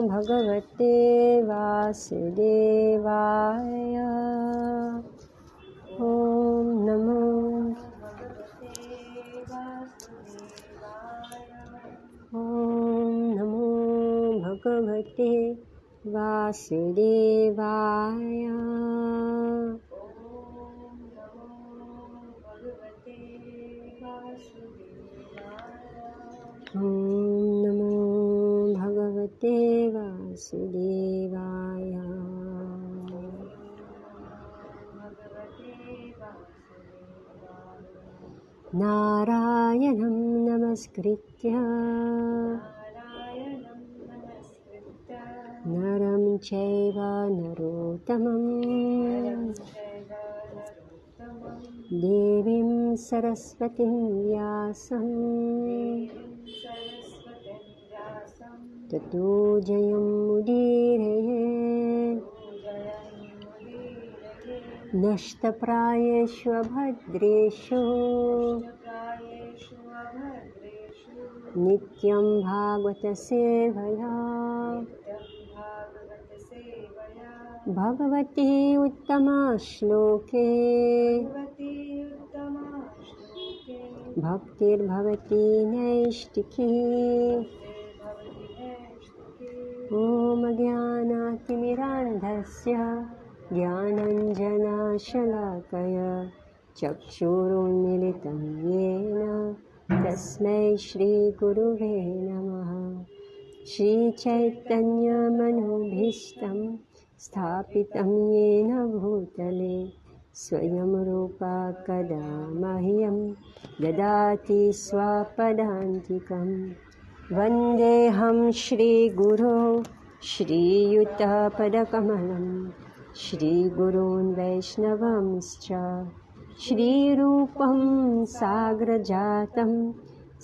भगवते वासुदेवाय। ॐ नमो ॐ नमो भगवते वासुदेवाय। ॐ नमो भगवते वासुदेवाय। नारायणं नमस्कृत्य नरं चैव नरोत्तमं देवीं सरस्वतीं व्यासं ततो जयमुदीरये। नष्टप्रायेषु भद्रेषु नित्यं भागवत सेवया। भगवती उत्तमा श्लोके भक्तिर्भवती नैष्टिकी। ॐ ज्ञानातिमिरान्धस्य ज्ञानाञ्जनशलाकया चक्षुरुन्मीलितं येन तस्मै श्रीगुरुवे नमः। श्रीचैतन्यमनोभीष्टं स्थापितं येन भूतले स्वयं रूपा कदा मह्यं ददाति स्वपदान्तिकं। वन्देऽहं श्रीगुरो श्रीयुतपदकमलं श्रीगुरून् वैष्णवांश्च श्रीरूपं साग्रजातं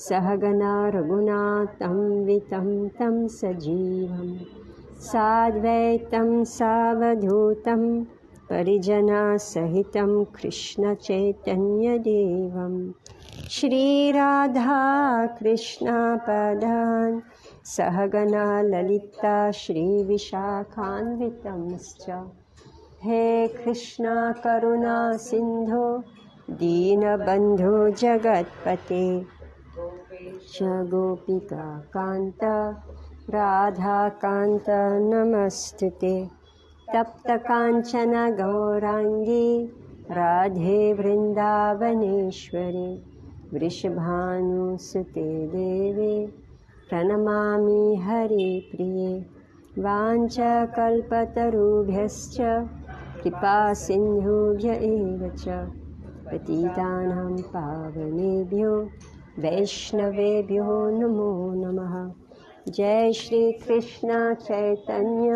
सहगना रघुनाथं वितं तं सजीवं साद्वैतं सावधूतं परिजनसहितं कृष्णचैतन्यदेवं श्रीराधा कृष्णपदान् सहगना ललिता श्रीविशाखान्वितंश्च। हे कृष्णा करुणा सिन्धो दीनबन्धो जगत्पते च गोपिका कान्त राधाकान्त नमस्तुते। तप्तकाञ्चन गौराङ्गी राधे वृन्दावनेश्वरी वृषभानुसुते देवे प्रणमामि हरिप्रिये। वाञ्छाकल्पतरुभ्यश्च कृपासिन्धुभ्य एव च पतितानां पावनेभ्यो वैष्णवेभ्यो नमो नमः। जय श्री कृष्ण चैतन्य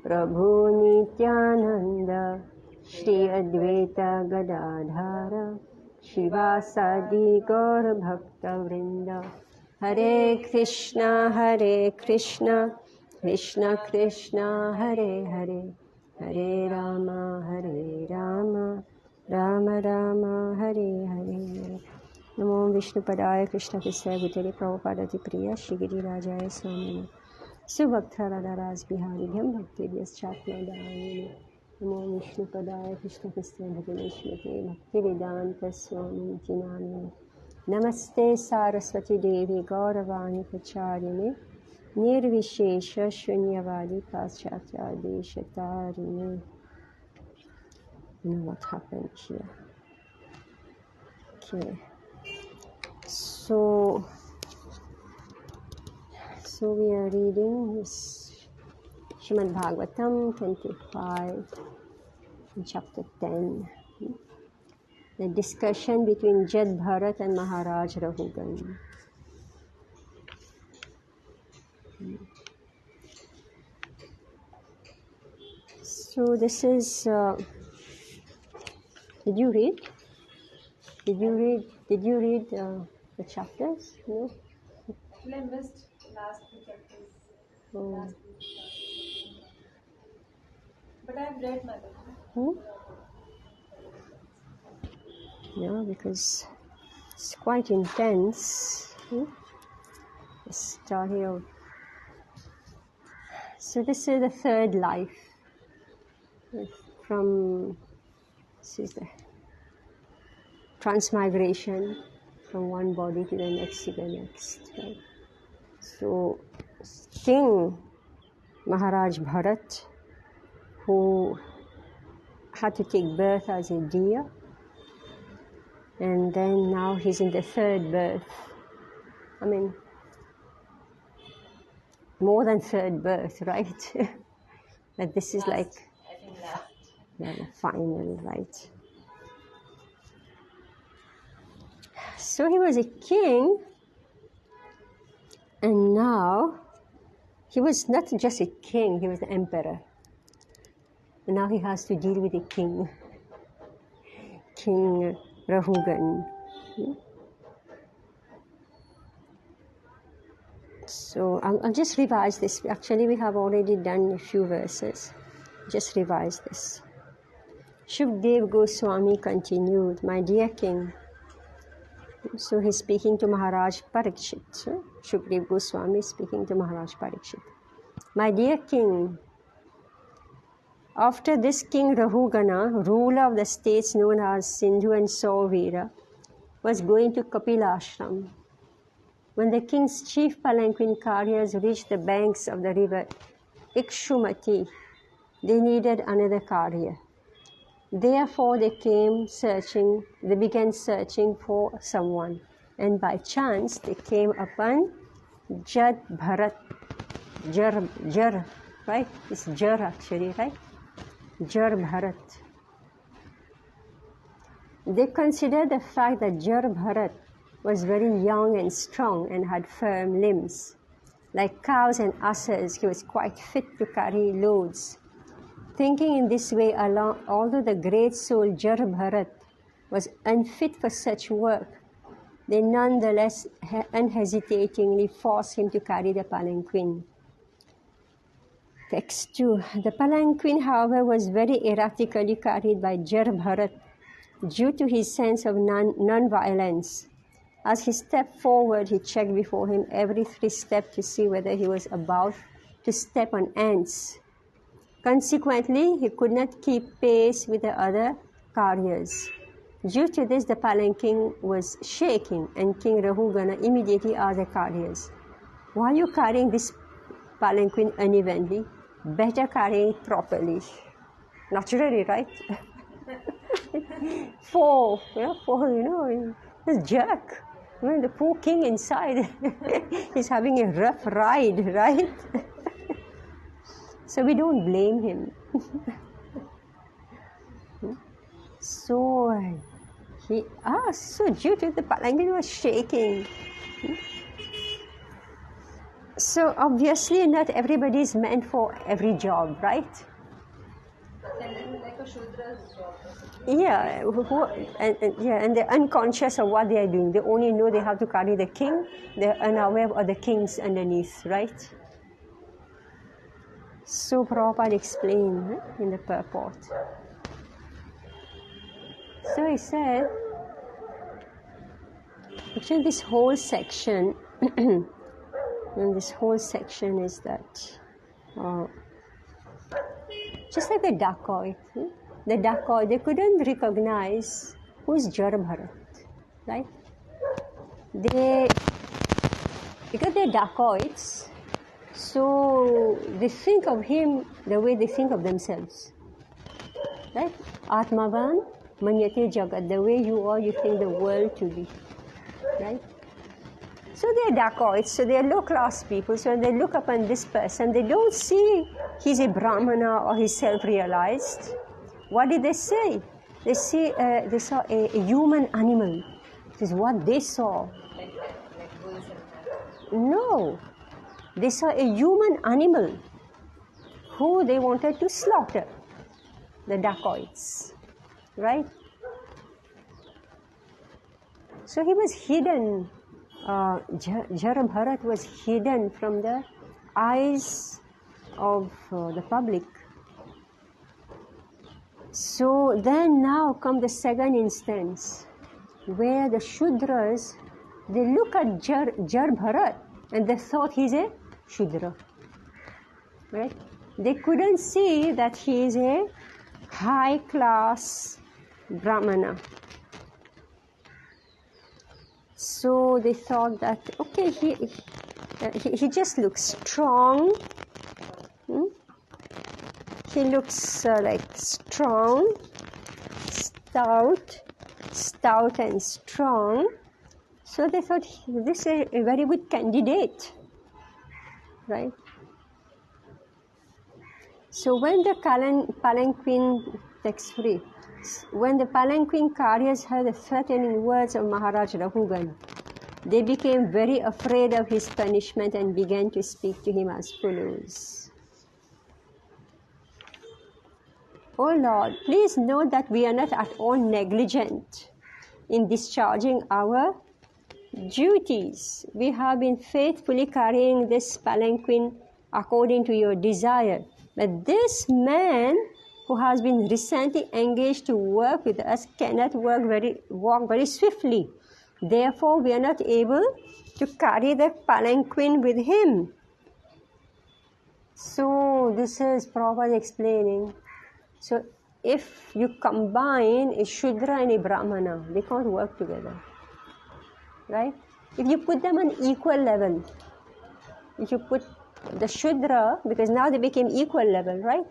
प्रभु नित्यानंद श्री अद्वैत गदाधर शिवासादि गौर भक्तवृंद। हरे कृष्णा कृष्ण कृष्ण हरे हरे, हरे राम राम राम हरे हरे। नमो विष्णुपदाय कृष्णकृष्णाय भूतले प्रभुपादाति प्रिय श्री गिरिराजाय स्वामिने सुभक्तराधाराज बिहारिभ्यं भक्तिभ्यश्चात्मदायिने। नमो विष्णुपदाय कृष्णकृष्णाय भूतले श्रीमते भक्तिवेदांत स्वामिनिति नामिने। नमस्ते सारस्वती देवी गौरवाणी प्रचारिणे निर्विशेष शून्यवादी पाश्चात्यादेशतारिणे। What happened here? Okay. So we are reading this Srimad Bhagavatam 25, chapter 10. The discussion between Jad Bharat and Maharaj Rahugan. So this is. Did you read? Did you read the chapters? No. I missed last two chapters. Oh. Last two chapters. But I've read Mother. Yeah, because it's quite intense. The story of So this is the third life from, this is the transmigration from one body to the next to the next. Right? So King Maharaj Bharat, who had to take birth as a deer, and then now he's in the third birth. I mean, more than third birth, right? But this is like the final, right? So he was a king, and now he was not just a king, he was the emperor. And now he has to deal with a king, King Rahugan. So I'll just revise this. Actually, we have already done a few verses. Just revise this. Shukdev Goswami continued, my dear king. So he's speaking to Maharaj Parikshit. So Shukdev Goswami is speaking to Maharaj Parikshit. My dear king, after this King Rahugana, ruler of the states known as Sindhu and Sauvira, was going to Kapila Ashram, when the king's chief palanquin carriers reached the banks of the river Ikshumati, they needed another carrier. Therefore they began searching for someone, and by chance they came upon Jad Bharat. Jar, right? It's Jar actually, right? Jar Bharat. They considered the fact that Jar Bharat was very young and strong and had firm limbs. Like cows and asses, he was quite fit to carry loads. Thinking in this way, although the great soul Jar Bharat was unfit for such work, they nonetheless unhesitatingly forced him to carry the palanquin. Text 2. The palanquin, however, was very erratically carried by Jar Bharat due to his sense of non-violence. As he stepped forward, he checked before him every 3 steps to see whether he was about to step on ants. Consequently, he could not keep pace with the other carriers. Due to this, the palanquin was shaking, and King Rahugana immediately asked the carriers, why are you carrying this palanquin unevenly? Better carry it properly. Naturally, right? This jerk. I mean, the poor king inside is having a rough ride, right? So we don't blame him. So he asked, so due to the palanquin was shaking. So obviously not everybody is meant for every job, right? And then like a Shudra's job. Yeah, and they're unconscious of what they are doing. They only know they have to carry the king. They're unaware of the kings underneath, right? So Prabhupada explained in the purport. So he said, actually this whole section, and this whole section is that, just like the dacoit, they couldn't recognize who's Jar Bharat, right? Because they're dacoits, so they think of him the way they think of themselves, right? Atmavan manyate jagat, the way you are, you think the world to be, right? So they're dacoits, so they're low-class people. So when they look upon this person, they don't see he's a Brahmana or he's self-realized. What did they say? They saw a human animal. This is what they saw. Like bulls and No, they saw a human animal who they wanted to slaughter, the dacoits, right? So he was hidden. Jar Bharat was hidden from the eyes of the public. So then now come the second instance, where the Shudras, they look at Jar Bharat and they thought he's a Shudra. right? They couldn't see that he is a high-class Brahmana. So they thought that, okay, he just looks strong. He looks like strong, stout and strong. So they thought this is a very good candidate, right? So when the palanquin text free, when the palanquin carriers heard the threatening words of Maharaj Rahugan, they became very afraid of his punishment and began to speak to him as follows. O Lord, please note that we are not at all negligent in discharging our duties. We have been faithfully carrying this palanquin according to your desire. But this man who has been recently engaged to work with us cannot walk very swiftly. Therefore, we are not able to carry the palanquin with him. So, this is Prabhupada explaining. So, if you combine a Shudra and a Brahmana, they can't work together. Right? If you put them on equal level, if you put the Shudra, because now they became equal level, right?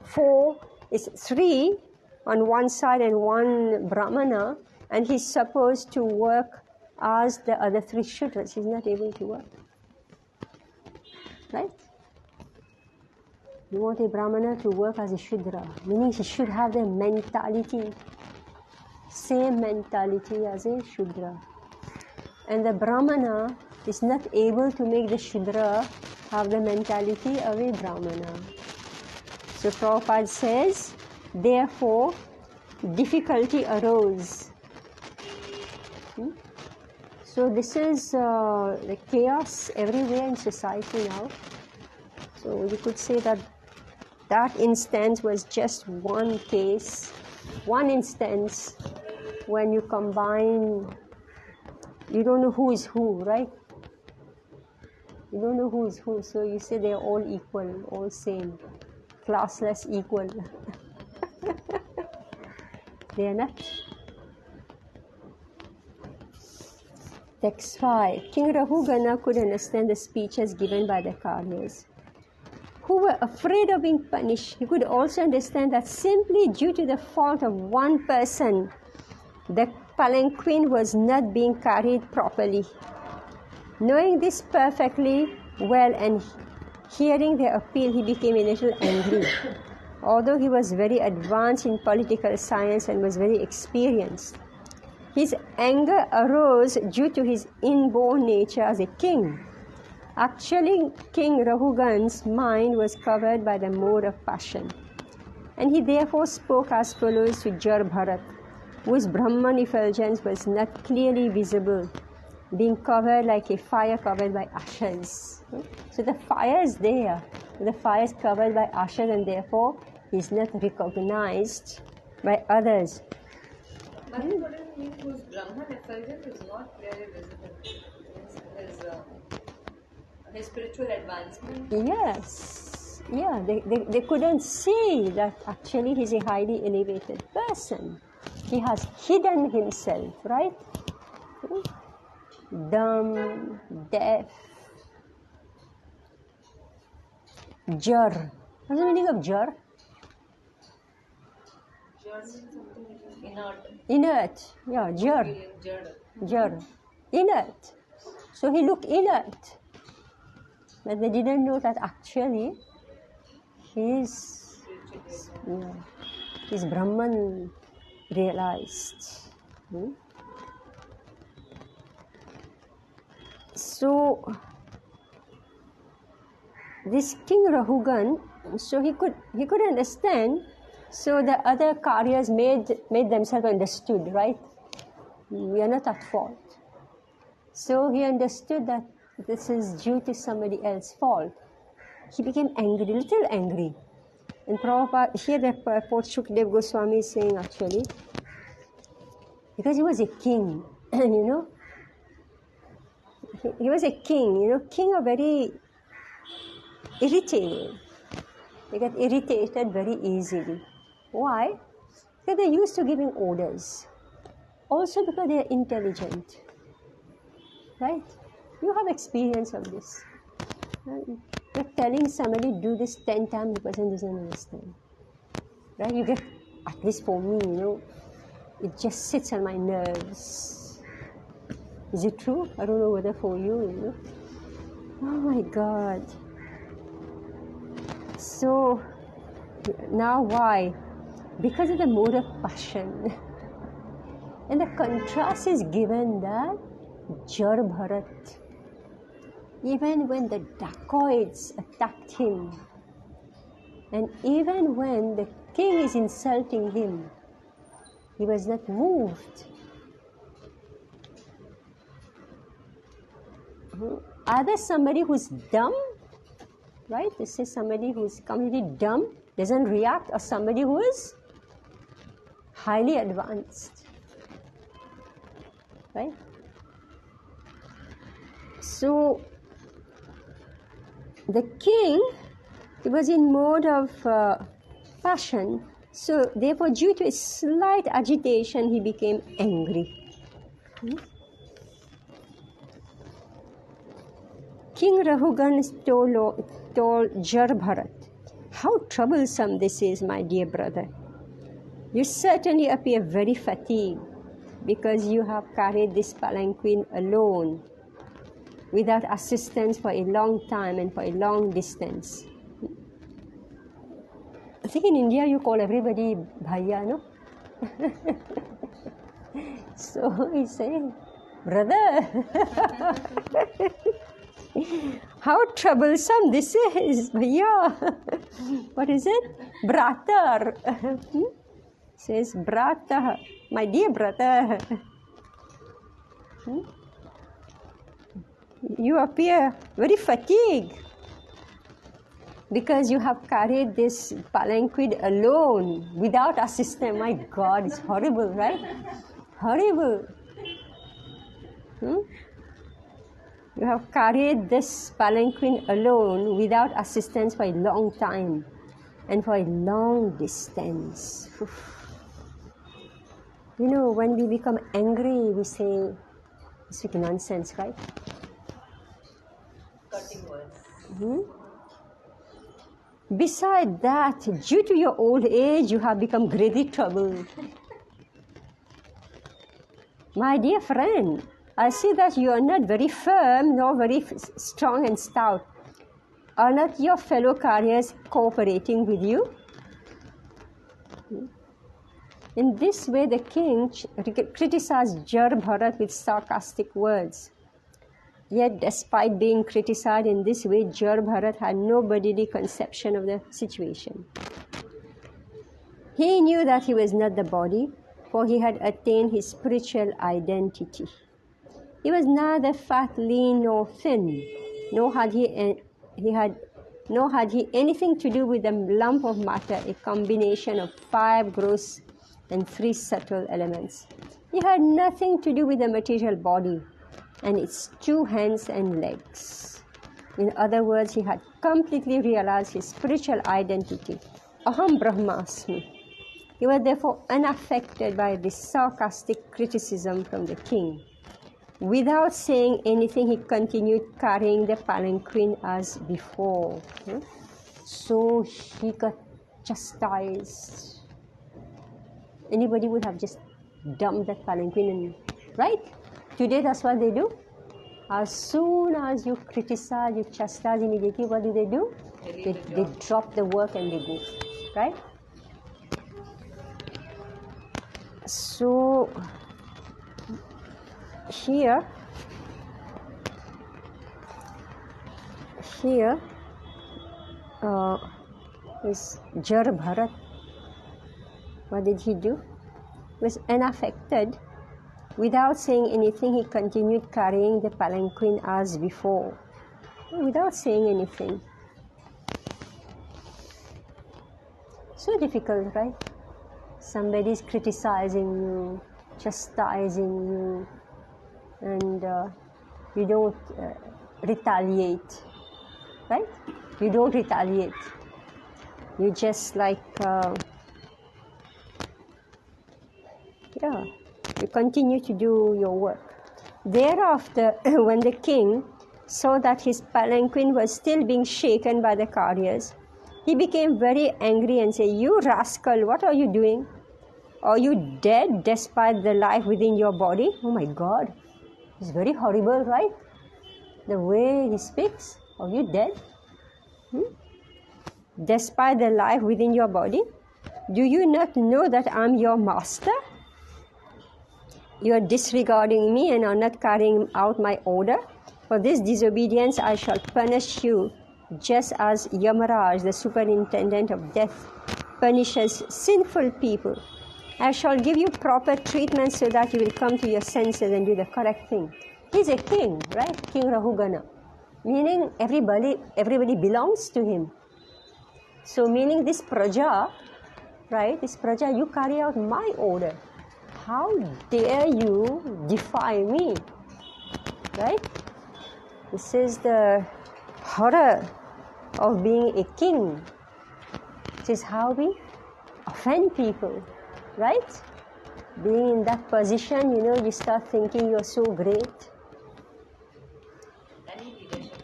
4 is 3 on one side and 1 Brahmana, and he's supposed to work as the other 3 Shudras. He's not able to work. Right? You want a Brahmana to work as a Shudra, meaning he should have the mentality, same mentality as a Shudra. And the Brahmana is not able to make the Shudra have the mentality of a Brahmana. So Prabhupada says, therefore, difficulty arose. So this is the chaos everywhere in society now. So you could say that that instance was just one case, one instance when you combine, you don't know who is who, right? You don't know who is who, so you say they're all equal, all same, classless equal. They are not. Text 5. King Rahugana could understand the speeches given by the carriers, who were afraid of being punished. He could also understand that simply due to the fault of one person, the palanquin was not being carried properly. Knowing this perfectly well and hearing their appeal, he became a little angry. Although he was very advanced in political science and was very experienced, his anger arose due to his inborn nature as a king. Actually, King Rahugan's mind was covered by the mode of passion, and he therefore spoke as follows to Jar Bharat, whose Brahman effulgence was not clearly visible, being covered like a fire covered by ashes. So the fire is there, the fire is covered by ashes, and therefore he is not recognized by others. But it wouldn't mean whose Brahman effulgence is not clearly visible. His spiritual advancement. Yes. Yeah, they couldn't see that actually he's a highly elevated person. He has hidden himself, right? Dumb, deaf. Jar. What's the meaning of jar? Jar means something inert. Inert. Yeah, jar. Jar. Inert. So he looked inert. But they didn't know that actually his Brahman realized. So this King Rahugan, so he could understand. So the other carriers made themselves understood, right? We are not at fault. So he understood that this is due to somebody else's fault. He became angry, little angry. And Prabhupada, here the purport Shukdev Goswami is saying actually, because he was a king, you know. He was a king, you know. King are very irritating. They get irritated very easily. Why? Because they're used to giving orders. Also because they are intelligent. Right? You have experience of this. You're telling somebody do this 10 times, the person doesn't understand. Right? You get, at least for me, it just sits on my nerves. Is it true? I don't know whether for you, Oh my God. So, now why? Because of the mode of passion. And the contrast is given that Jar Bharat, even when the dacoits attacked him, and even when the king is insulting him, he was not moved. Either somebody who's dumb, right? This is somebody who's completely dumb, doesn't react, or somebody who is highly advanced, right? So the king, he was in mode of passion. So therefore, due to a slight agitation, he became angry. King Rahugan told Jar Bharat, "How troublesome this is, my dear brother. You certainly appear very fatigued because you have carried this palanquin alone, without assistance for a long time and for a long distance." I think in India you call everybody Bhaiya, no? So he said, "Brother, how troublesome this is, Bhaiya." What is it? Brother. Says, "Brother, my dear brother. You appear very fatigued because you have carried this palanquin alone without assistance." My God, it's horrible, right? Horrible. You have carried this palanquin alone without assistance for a long time and for a long distance. When we become angry, we speak nonsense, right? Cutting words. Besides that, due to your old age, you have become greatly troubled. My dear friend, I see that you are not very firm nor very strong and stout. Are not your fellow carriers cooperating with you? In this way, the king criticized Jar Bharat with sarcastic words. Yet, despite being criticized in this way, Jar Bharat had no bodily conception of the situation. He knew that he was not the body, for he had attained his spiritual identity. He was neither fat, lean, nor thin, nor had he anything to do with a lump of matter, a combination of 5 gross and 3 subtle elements. He had nothing to do with the material body and its 2 hands and legs. In other words, he had completely realized his spiritual identity. Aham Brahmasmi. He was therefore unaffected by this sarcastic criticism from the king. Without saying anything, he continued carrying the palanquin as before. So he got chastised. Anybody would have just dumped that palanquin, right? Today, that's what they do. As soon as you criticize, you chastise immediately, what do? They drop the work and they go, right? So here is Jar Bharat. What did he do? He was unaffected. Without saying anything, he continued carrying the palanquin as before. Without saying anything. So difficult, right? Somebody is criticizing you, chastising you, and you don't retaliate, right? You don't retaliate. You just like, you continue to do your work. Thereafter, when the king saw that his palanquin was still being shaken by the carriers, he became very angry and said, "You rascal, what are you doing? Are you dead despite the life within your body?" Oh my God, it's very horrible, right? The way he speaks. Are you dead? Despite the life within your body? Do you not know that I'm your master? You are disregarding me and are not carrying out my order. For this disobedience I shall punish you, just as Yamaraj, the superintendent of death, punishes sinful people. I shall give you proper treatment so that you will come to your senses and do the correct thing. He's a king, right? King Rahugana. Meaning everybody belongs to him. So meaning this praja, right? This praja, you carry out my order. How dare you defy me, right? This is the horror of being a king. This is how we offend people, right? Being in that position, you start thinking you're so great. Any leadership.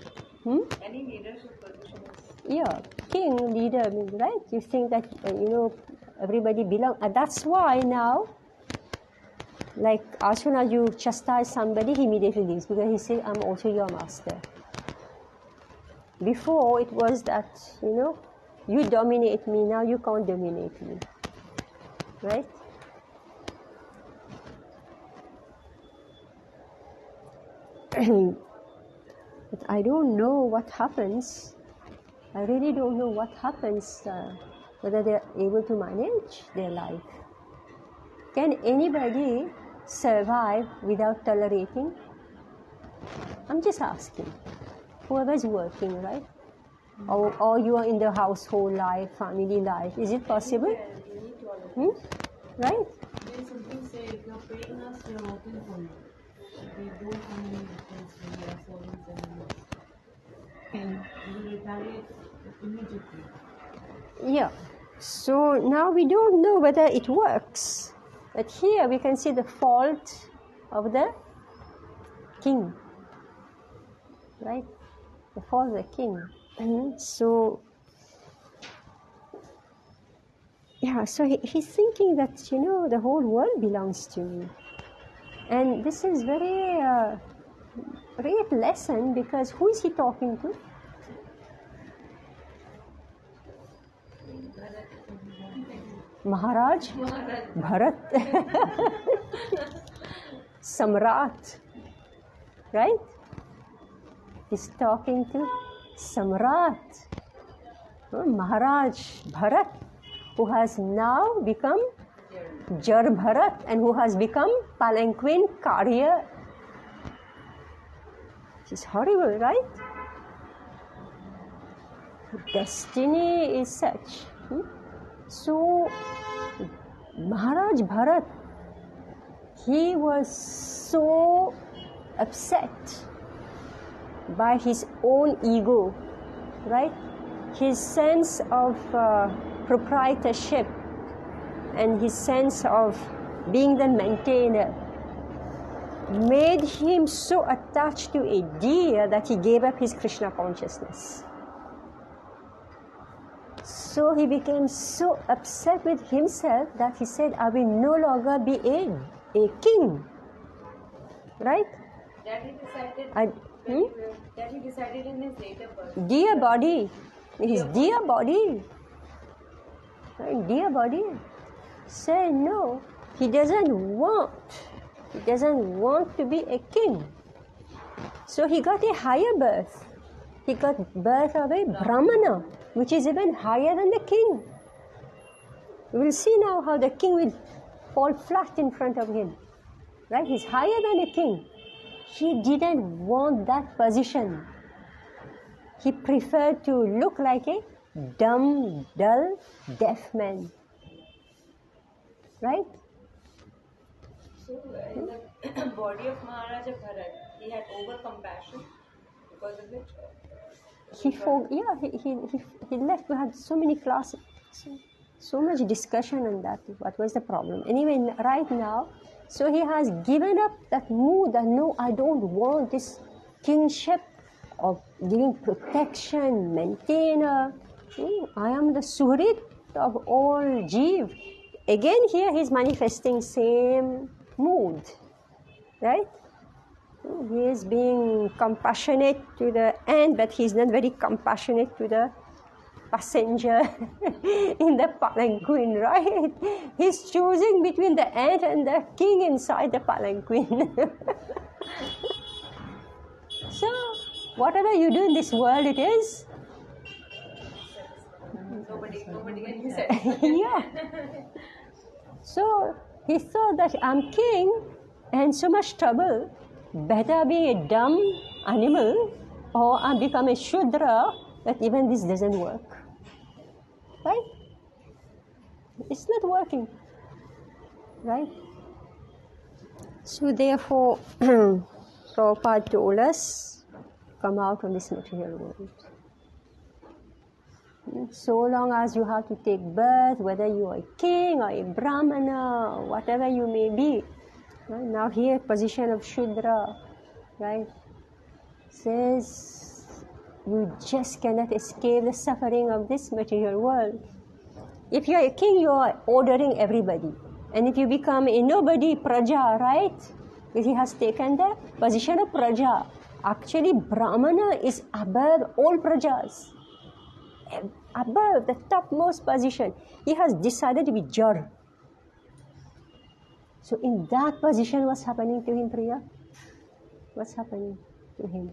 Any leadership position is... Yeah, king, leader, right? You think that, everybody belongs. And that's why now, like as soon as you chastise somebody, he immediately leaves because he says, "I'm also your master." Before it was that, you dominate me, now you can't dominate me. Right? But I don't know what happens. I really don't know what happens, whether they're able to manage their life. Can anybody survive without tolerating? I'm just asking. Whoever's working, right? Or you are in the household life, family life. Is it possible? Right? Then something say, if you're paying us, we are working for you. We don't have any difference when we are serving someone else. And we will retaliate immediately. Yeah. So now we don't know whether it works. But here we can see the fault of the king. Right? The fault of the king. So he's thinking that, the whole world belongs to me. And this is very great lesson, because who is he talking to? Maharaj Bharat. Samrat. Right? He's talking to Samrat. Maharaj Bharat, who has now become Jar Bharat and who has become palanquin carrier. It's horrible, right? Destiny is such. So, Maharaj Bharat, he was so upset by his own ego, right? His sense of proprietorship and his sense of being the maintainer made him so attached to a deer that he gave up his Krishna consciousness. So he became so upset with himself that he said, "I will no longer be a king." Right? That he decided. That he decided in his later birth. Dear body, his dear body, right? Dear body. Say no. He doesn't want to be a king. So he got a higher birth. He got birth of a Brahmana, which is even higher than the king. We will see now how the king will fall flat in front of him. Right? He's higher than a king. He didn't want that position. He preferred to look like a dumb, dull, deaf man. Right? So, in the body of Maharaja Bharat, he had over-compassion, because of which he left. We had so many classes, so much discussion on that. What was the problem? Anyway, right now, so he has given up that mood that no, I don't want this kingship of giving protection, maintainer. I am the Suhrit of all Jeev. Again, here he's manifesting same mood, right? He is being compassionate to the ant, but he's not very compassionate to the passenger in the palanquin, right? He's choosing between the ant and the king inside the palanquin. So, whatever you do in this world, it is. Nobody can say. Yeah. So he thought that I'm king and so much trouble. Better be a dumb animal or I become a Shudra, but even this doesn't work. Right? It's not working. Right? So therefore, Prabhupada told us, come out from this material world. So long as you have to take birth, whether you are a king or a brahmana, or whatever you may be. Right? Now here, position of Shudra, right, says you just cannot escape the suffering of this material world. If you are a king, you are ordering everybody. And if you become a nobody, praja, right, because he has taken the position of praja. Actually, brahmana is above all prajas. Above the topmost position, he has decided to be Jar. So in that position, what's happening to him, Priya? What's happening to him?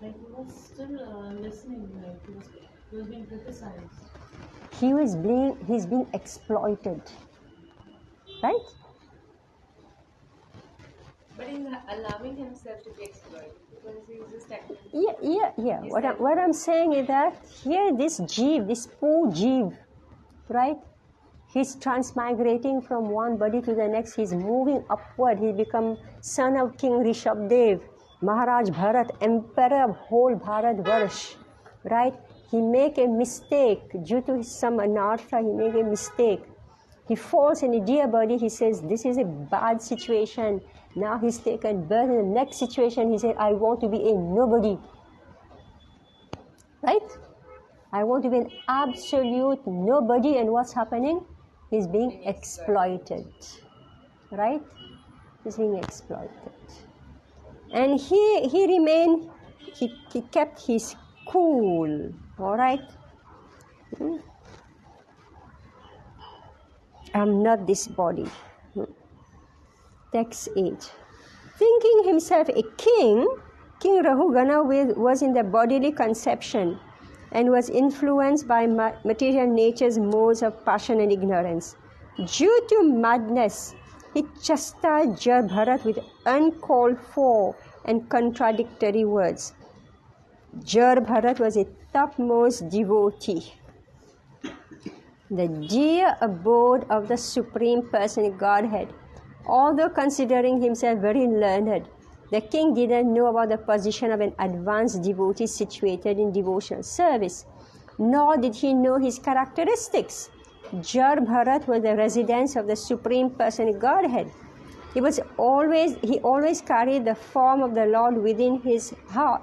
Like he was still listening, like he was being criticized. He's being exploited, right? But he's allowing himself to be exploited because he's just acting. Yeah. What I'm saying is that here this Jeev, this poor Jeev, right? He's transmigrating from one body to the next. He's moving upward. He become son of King Rishabdev, Maharaj Bharat, emperor of whole Bharat Varsh, right? He make a mistake due to some anartha. He make a mistake. He falls in a dear body. He says, this is a bad situation. Now he's taken birth. In the next situation, he said, I want to be a nobody. Right? I want to be an absolute nobody. And what's happening? He's being exploited. Right? He's being exploited. And he remained, he kept his cool. All right? I'm not this body. Text 8. Thinking himself a king, King Rahugana was in the bodily conception and was influenced by material nature's modes of passion and ignorance. Due to madness, he chastised Jar Bharat with uncalled for and contradictory words. Jar Bharat was a topmost devotee, the dear abode of the Supreme Personal Godhead. Although considering himself very learned, the king didn't know about the position of an advanced devotee situated in devotional service, nor did he know his characteristics. Jar Bharat was the residence of the Supreme Personal Godhead. He always carried the form of the Lord within his heart.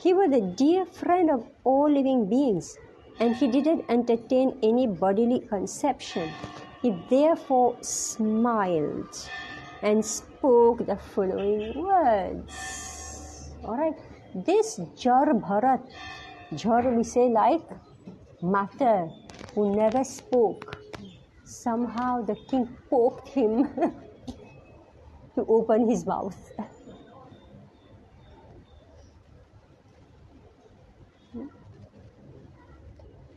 He was the dear friend of all living beings, and he didn't entertain any bodily conception. He therefore smiled and spoke the following words. Alright, this Jar Bharat, Jar we say like matter, who never spoke. Somehow the king poked him to open his mouth.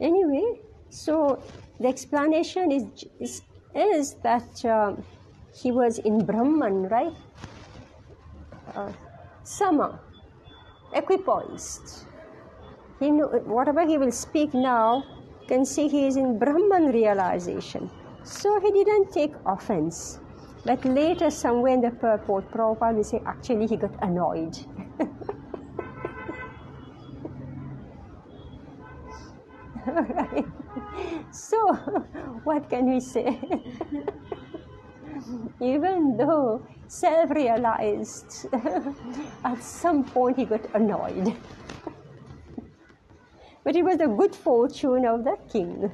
Anyway, so the explanation is that he was in Brahman, right? Sama, equipoised. He knew, whatever he will speak now, can see he is in Brahman realization. So he didn't take offense. But later, somewhere in the purport, Prabhupada will say, actually he got annoyed. Right? So, what can we say? Even though self-realized, at some point he got annoyed. But it was the good fortune of the king.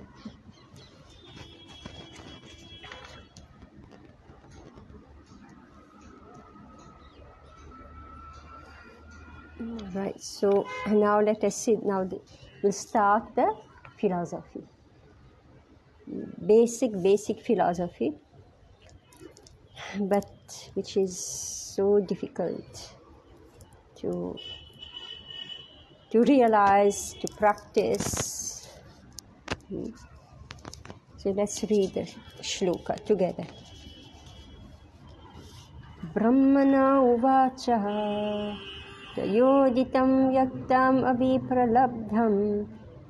Right, so now let us see. Now we'll start the philosophy. Basic philosophy, but which is so difficult to realize, to practice. So let's read the shloka together. Brahmana uvacha Yoditam yaktam avipralabdham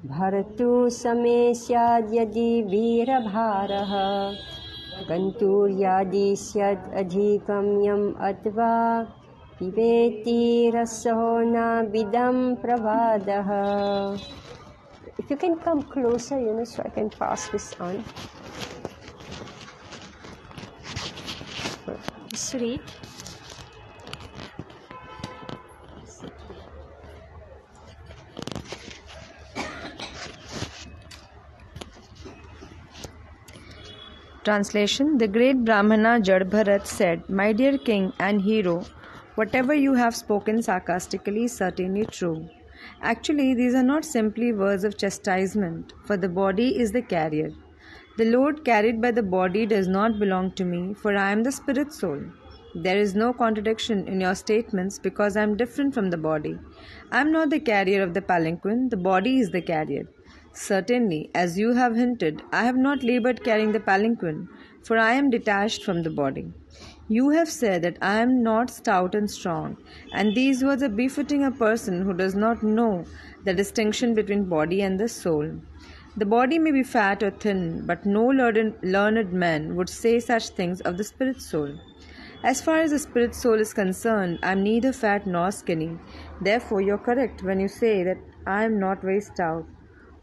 Bharatu same syad yadi virabharaha Gantur yadi syad adhikam yam atva Piveti rasahona bidam pravadaha. If you can come closer, so I can pass this on. Just read. Translation. The great Brahmana Jadbharat said, "My dear king and hero, whatever you have spoken sarcastically is certainly true. Actually, these are not simply words of chastisement, for the body is the carrier. The load carried by the body does not belong to me, for I am the spirit soul. There is no contradiction in your statements because I am different from the body. I am not the carrier of the palanquin, the body is the carrier. Certainly, as you have hinted, I have not labored carrying the palanquin, for I am detached from the body. You have said that I am not stout and strong, and these words are befitting a person who does not know the distinction between body and the soul. The body may be fat or thin, but no learned man would say such things of the spirit soul. As far as the spirit soul is concerned, I am neither fat nor skinny. Therefore, you are correct when you say that I am not very stout.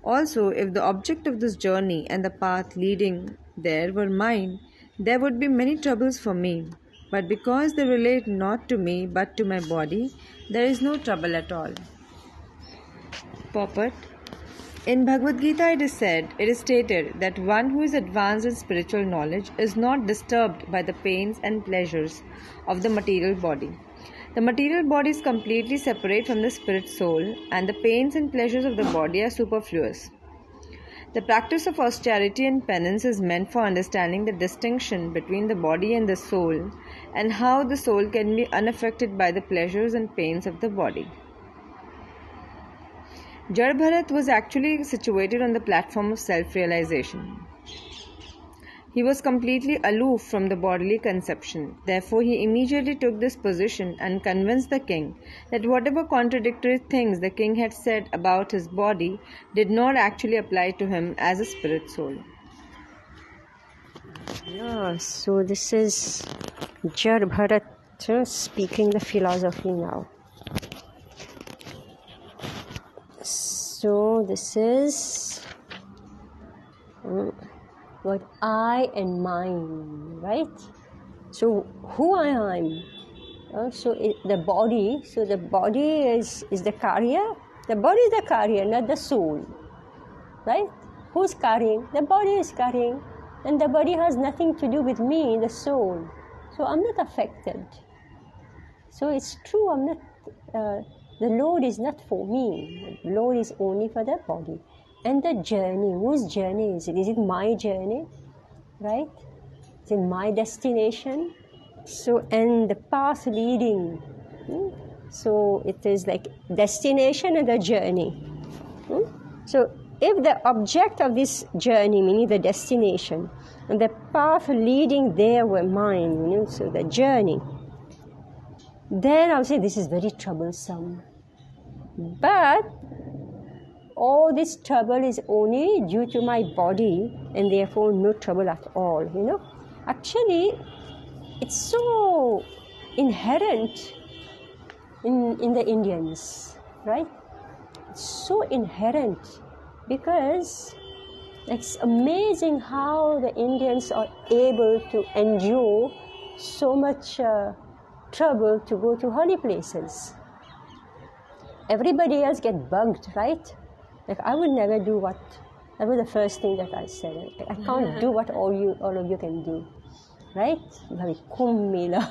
Also, if the object of this journey and the path leading there were mine, there would be many troubles for me. But because they relate not to me but to my body, there is no trouble at all." Purport. In Bhagavad Gita it is stated that one who is advanced in spiritual knowledge is not disturbed by the pains and pleasures of the material body. The material body is completely separate from the spirit soul, and the pains and pleasures of the body are superfluous. The practice of austerity and penance is meant for understanding the distinction between the body and the soul, and how the soul can be unaffected by the pleasures and pains of the body. Jadbharat was actually situated on the platform of self-realization. He was completely aloof from the bodily conception. Therefore, he immediately took this position and convinced the king that whatever contradictory things the king had said about his body did not actually apply to him as a spirit soul. Yeah, so this is Jadbharat speaking the philosophy now. So this is what I and mine, right? So who I am. The body is the carrier. The body is the carrier, not the soul, right? Who's carrying? The body is carrying, and the body has nothing to do with me, the soul. So I'm not affected. So it's true, I'm not. The load is not for me. The load is only for the body. And the journey, whose journey is it? Is it my journey? Right? Is it my destination? So, and the path leading. So, it is like destination and the journey. So, if the object of this journey, meaning the destination, and the path leading there were mine, so the journey, then I would say this is very troublesome. But all this trouble is only due to my body, and therefore no trouble at all, Actually, it's so inherent in the Indians, right? It's so inherent because it's amazing how the Indians are able to endure so much trouble to go to holy places. Everybody else get bugged, right? Like I would never do what. That was the first thing that I said. I can't do what all of you can do, right? Kumbh Mela,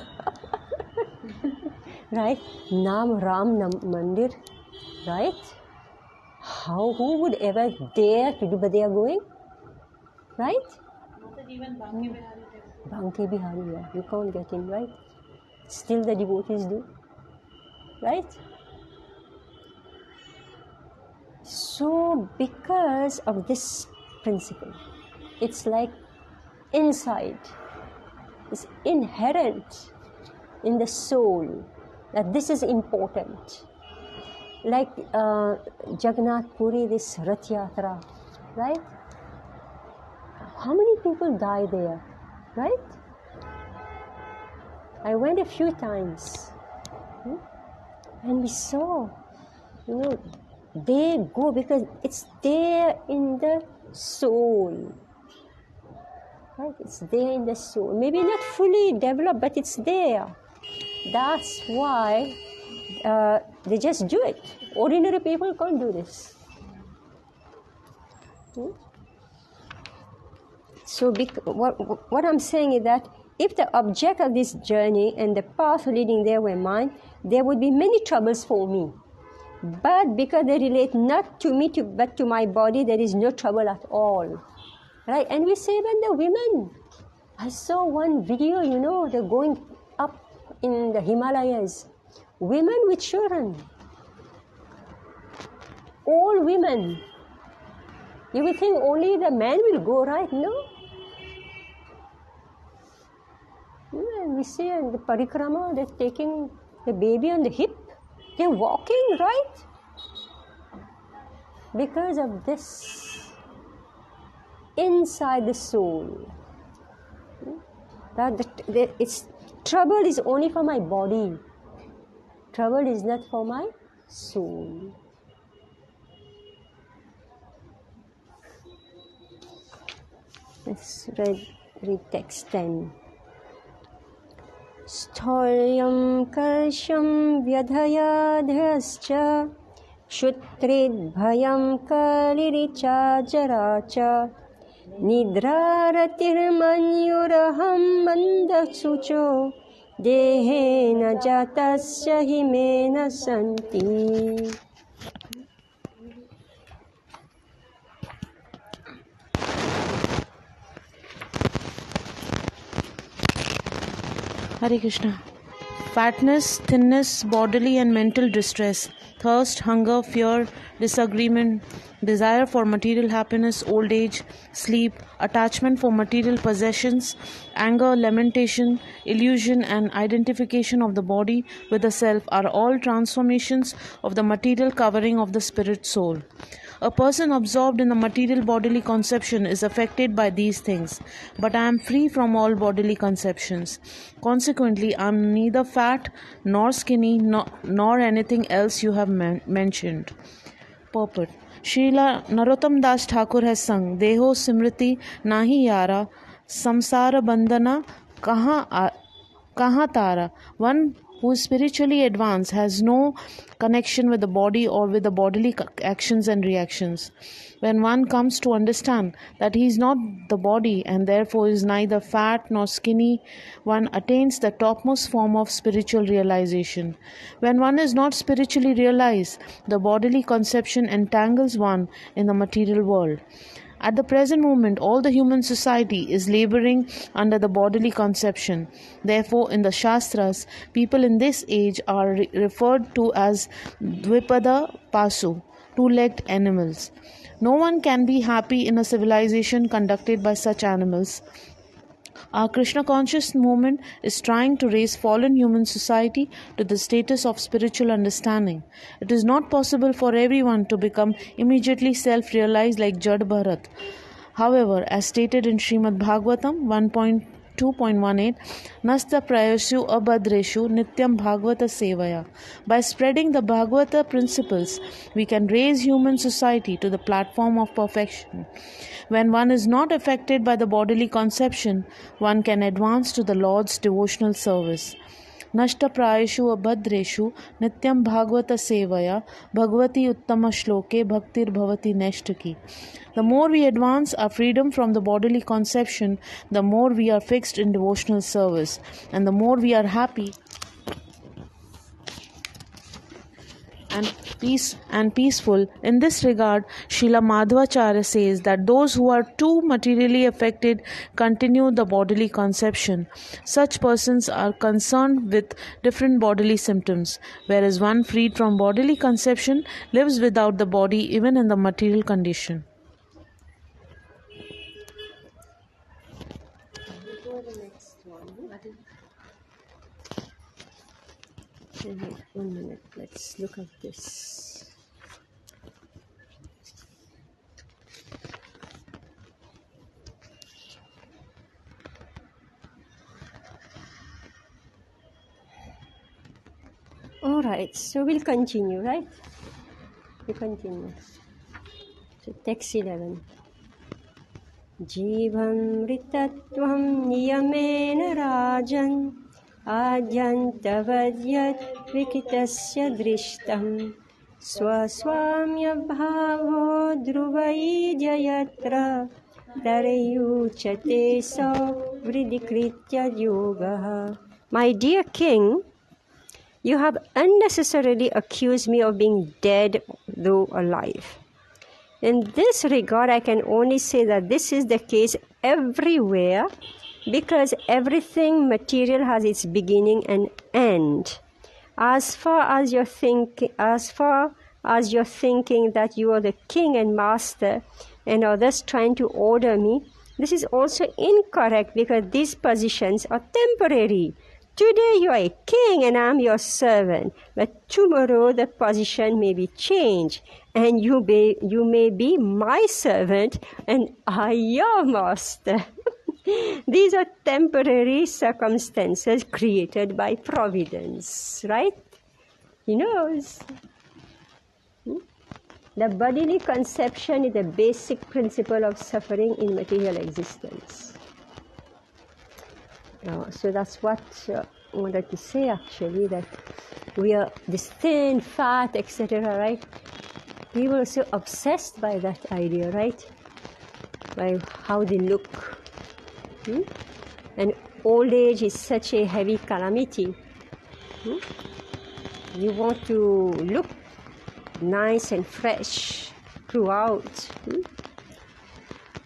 right? Nam Ram Mandir, right? Who would ever dare to do? But they are going, right? Not even Banki Bihari temple. Banki Bihari, yeah. You can't get in, right? Still the devotees do, right? So because of this principle, it's like inside, it's inherent in the soul that this is important. Like Jagannath Puri, this Rath Yatra, right? How many people die there, right? I went a few times, and we saw, they go because it's there in the soul, right? It's there in the soul. Maybe not fully developed, but it's there. That's why they just do it. Ordinary people can't do this. So what I'm saying is that if the object of this journey and the path leading there were mine, there would be many troubles for me. But because they relate not to me but to my body, there is no trouble at all. Right? And we say when the women, I saw one video, they're going up in the Himalayas. Women with children. All women. You will think only the man will go, right? No. And we see in the parikrama, they're taking the baby on the hip. They're walking, right? Because of this inside the soul. It's trouble is only for my body. Trouble is not for my soul. Let's read text 10. Stholyam karsham vyadhayadhyascha shutrid bhayam kaliricha jaracha nidraratir manyuraham mandasucho dehena jatasya himena santi. Hare Krishna. Fatness, thinness, bodily and mental distress, thirst, hunger, fear, disagreement, desire for material happiness, old age, sleep, attachment for material possessions, anger, lamentation, illusion and identification of the body with the self are all transformations of the material covering of the spirit soul. A person absorbed in the material bodily conception is affected by these things, but I am free from all bodily conceptions. Consequently, I am neither fat nor skinny nor anything else you have mentioned. Purport. Srila Narottam Das Thakur has sung, Deho Simriti Nahi Yara, Samsara Bandhana Kaha Tara. One who is spiritually advanced has no connection with the body or with the bodily actions and reactions. When one comes to understand that he is not the body and therefore is neither fat nor skinny, one attains the topmost form of spiritual realization. When one is not spiritually realized, the bodily conception entangles one in the material world. At the present moment, all the human society is laboring under the bodily conception. Therefore, in the Shastras, people in this age are referred to as Dvipada Pasu, two-legged animals. No one can be happy in a civilization conducted by such animals. Our Krishna conscious movement is trying to raise fallen human society to the status of spiritual understanding. It is not possible for everyone to become immediately self-realized like Jad Bharat. However, as stated in Srimad Bhagavatam 1.2, 2.18 Nasta Prayashu Abhadreshu Nityam Bhagavata Sevaya. By spreading the Bhagavata principles, we can raise human society to the platform of perfection. When one is not affected by the bodily conception, one can advance to the Lord's devotional service. Nashta prayeshu abhadreshu nityam bhagavata sevaya bhagavati uttama shloke bhaktir bhavati neshtaki. The more we advance our freedom from the bodily conception, the more we are fixed in devotional service, and the more we are happy and peaceful. In this regard, Srila Madhvacharya says that those who are too materially affected continue the bodily conception. Such persons are concerned with different bodily symptoms, whereas one freed from bodily conception lives without the body even in the material condition. One minute, let's look at this. Alright, so we'll continue, right? We continue. So text 11. Jivam ritatvam niyamena rajan Adyantavadyat vikitasya drishtam Swaswamya bhavo dhruvaidya darayuchate so vridikritya yogaha. My dear king, you have unnecessarily accused me of being dead though alive. In this regard, I can only say that this is the case everywhere, because everything material has its beginning and end. As far as you're thinking that you are the king and master and others trying to order me, this is also incorrect, because these positions are temporary. Today you are a king and I am your servant, but tomorrow the position may be changed and you may be my servant and I your master. These are temporary circumstances created by providence, right? He knows. The bodily conception is the basic principle of suffering in material existence. So that's what I wanted to say, actually, that we are this thin, fat, etc., right? People are so obsessed by that idea, right? By how they look. And old age is such a heavy calamity. You want to look nice and fresh throughout.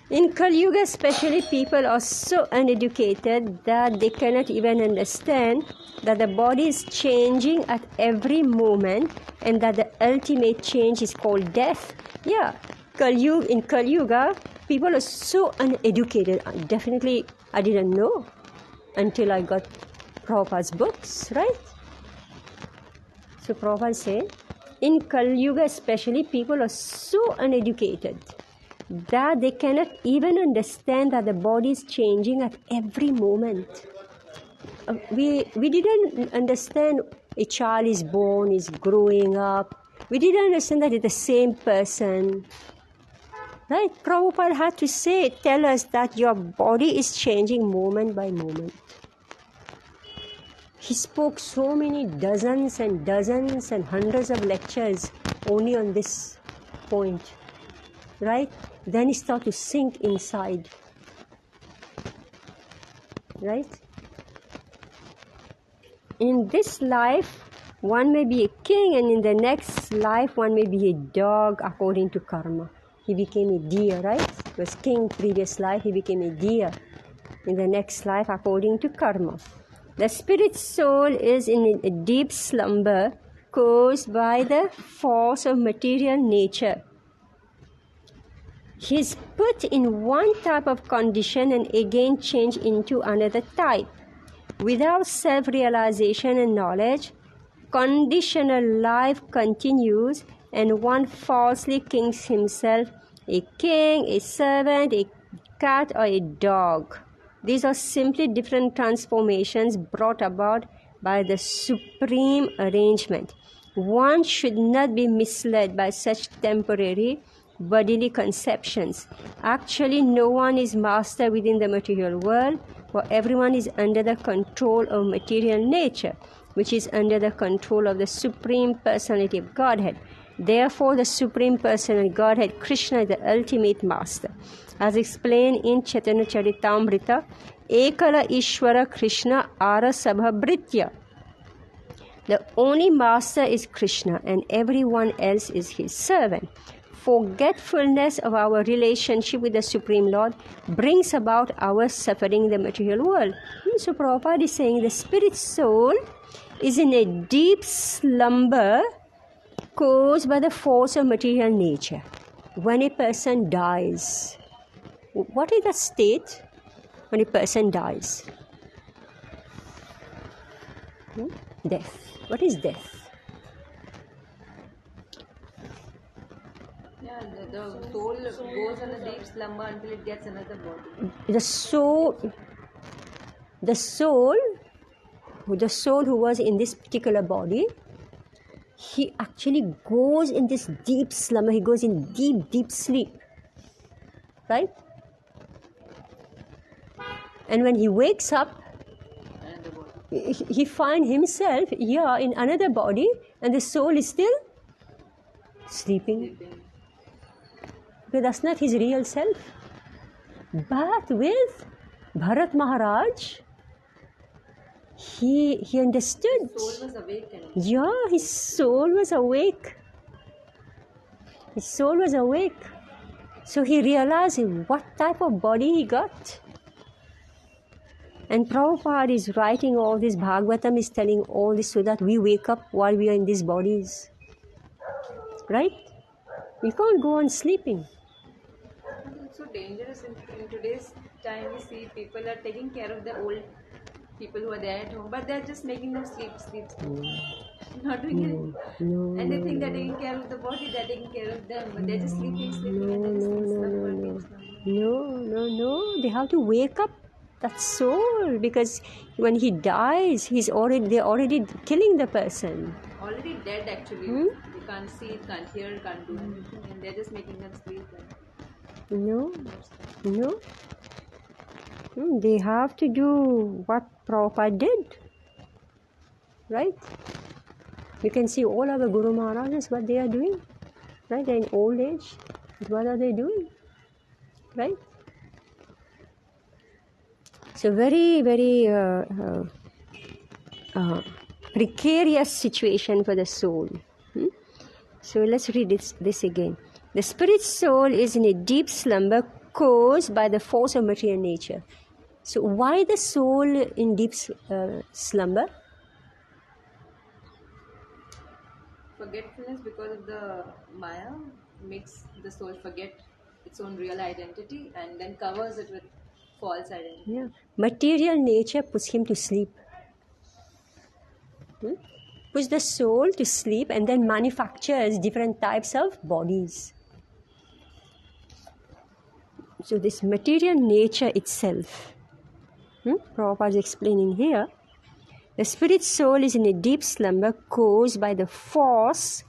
In Kali Yuga especially, people are so uneducated that they cannot even understand that the body is changing at every moment and that the ultimate change is called death. Yeah, in Kali Yuga, people are so uneducated. Definitely, I didn't know until I got Prabhupada's books, right? So Prabhupada said, in Kali Yuga especially, people are so uneducated that they cannot even understand that the body is changing at every moment. We didn't understand a child is born, is growing up. We didn't understand that it's the same person. Right? Prabhupada had to tell us that your body is changing moment by moment. He spoke so many dozens and hundreds of lectures only on this point. Right? Then it started to sink inside. Right? In this life, one may be a king, and in the next life, one may be a dog according to karma. He became a deer, right? He was king previous life, he became a deer in the next life according to karma. The spirit soul is in a deep slumber caused by the force of material nature. He is put in one type of condition and again changed into another type. Without self-realization and knowledge, conditional life continues and one falsely kings himself a king, a servant, a cat, or a dog. These are simply different transformations brought about by the supreme arrangement. One should not be misled by such temporary bodily conceptions. Actually, no one is master within the material world, for everyone is under the control of material nature, which is under the control of the Supreme Personality of Godhead. Therefore, the Supreme Personality of Godhead, Krishna, is the ultimate master. As explained in Chaitanya Charitamrita, Ekala Ishvara Krishna Ara Sabha Britya. The only master is Krishna and everyone else is his servant. Forgetfulness of our relationship with the Supreme Lord brings about our suffering in the material world. So Prabhupada is saying the spirit soul is in a deep slumber caused by the force of material nature. When a person dies, what is the state when a person dies? Death. What is death? Yeah, the soul goes on a deep slumber until it gets another body. The soul who was in this particular body, he actually goes in this deep slumber. He goes in deep sleep. Right? And when he wakes up, he finds himself in another body, and the soul is still sleeping. Because that's not his real self. But with Bharat Maharaj, he understood. His soul was awakened. Yeah, his soul was awake. His soul was awake. So he realized what type of body he got. And Prabhupada is writing all this, Bhagavatam is telling all this so that we wake up while we are in these bodies. Right? We can't go on sleeping. It's so dangerous in today's time. We see people are taking care of the old people who are there at home, but they're just making them sleep. Not doing anything. And they think they're taking care of the body, they're taking care of them, but they're just sleeping, and they're just No. They have to wake up that soul, because when he dies, they're already killing the person. Already dead actually. They can't see, can't hear, can't do anything, and they're just making them sleep. No. They have to do what Prabhupada did. Right? You can see all our Guru Maharajas, what they are doing. Right? They're in old age. What are they doing? Right? So very, very precarious situation for the soul. So let's read this again. The spirit soul is in a deep slumber caused by the force of material nature. So why the soul in deep slumber? Forgetfulness because of the Maya makes the soul forget its own real identity and then covers it with false identity. Yeah. Material nature puts him to sleep. Puts the soul to sleep and then manufactures different types of bodies. So this material nature itself, Prabhupada is explaining here, the spirit soul is in a deep slumber caused by the force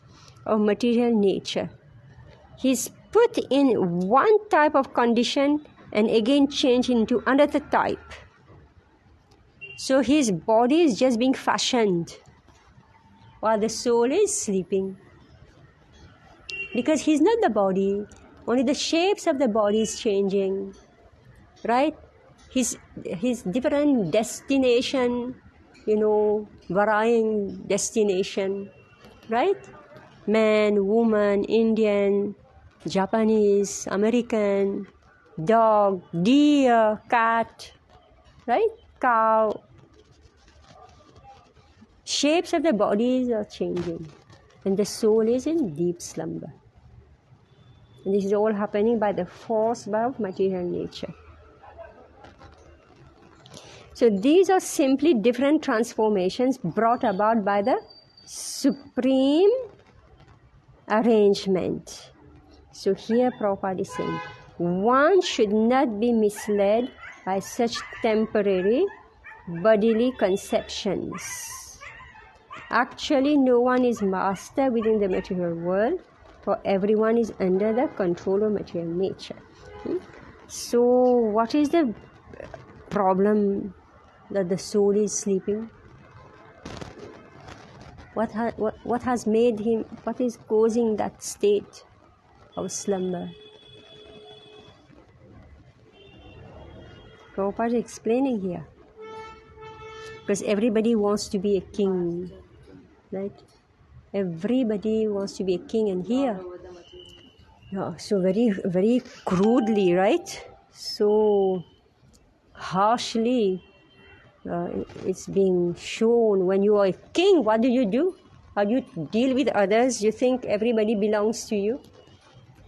of material nature. He is put in one type of condition and again changed into another type. So his body is just being fashioned while the soul is sleeping. Because he's not the body, only the shapes of the body is changing. Right? His different destination, varying destination. Right? Man, woman, Indian, Japanese, American, dog, deer, cat, right? Cow. Shapes of the bodies are changing. And the soul is in deep slumber. And this is all happening by the force of material nature. So these are simply different transformations brought about by the supreme arrangement. So here Prabhupada is saying, one should not be misled by such temporary bodily conceptions. Actually, no one is master within the material world, for everyone is under the control of material nature. So, what is the problem that the soul is sleeping? What has made him, what is causing that state of slumber? Prabhupada is explaining here. Because everybody wants to be a king, right? Everybody wants to be a king, and here, so very, very crudely, right? So harshly, it's being shown. When you are a king, what do? How do you deal with others? You think everybody belongs to you,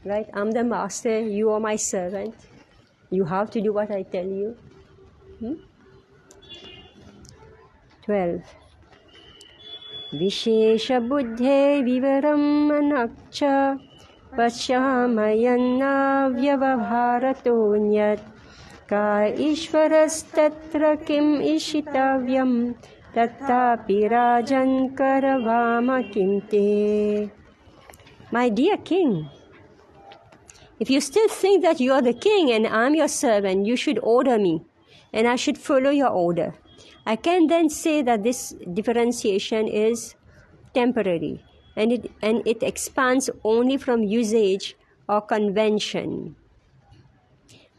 right? I'm the master, you are my servant. You have to do what I tell you. 12. Vishesha buddhe vivaram anakcha pasyamayana vyavaharato ka ishvarastatra kim ishitavyam tattapi rajan karavama kimte. My dear king, if you still think that you are the king and I'm your servant, you should order me and I should follow your order. I can then say that this differentiation is temporary and it expands only from usage or convention.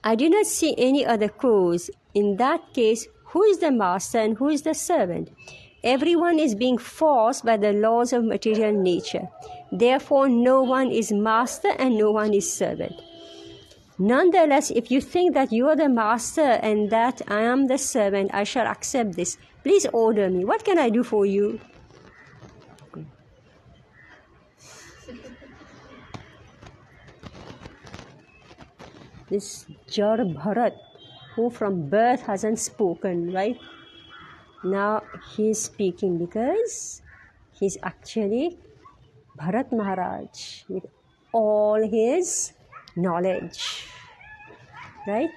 I do not see any other cause. In that case, who is the master and who is the servant? Everyone is being forced by the laws of material nature. Therefore, no one is master and no one is servant. Nonetheless, if you think that you are the master and that I am the servant, I shall accept this. Please order me. What can I do for you? This Jar Bharat, who from birth hasn't spoken, right? Now he is speaking because he's actually Bharat Maharaj with all his knowledge, right?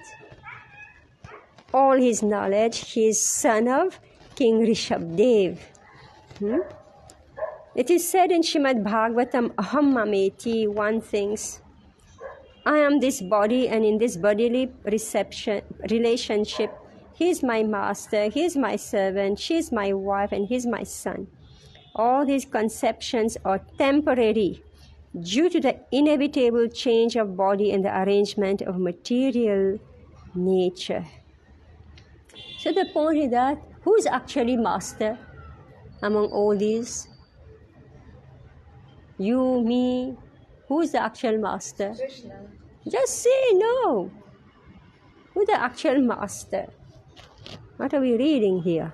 All his knowledge. He is son of King Rishabdev. It is said in Shrimad Bhagavatam, Aham Mameti, one thinks, I am this body, and in this bodily relationship, he is my master, he is my servant, she is my wife, and he is my son. All these conceptions are temporary due to the inevitable change of body and the arrangement of material nature. So the point is that who is actually master among all these? You, me, who is the actual master? Krishna. Just say no. Who is the actual master? What are we reading here?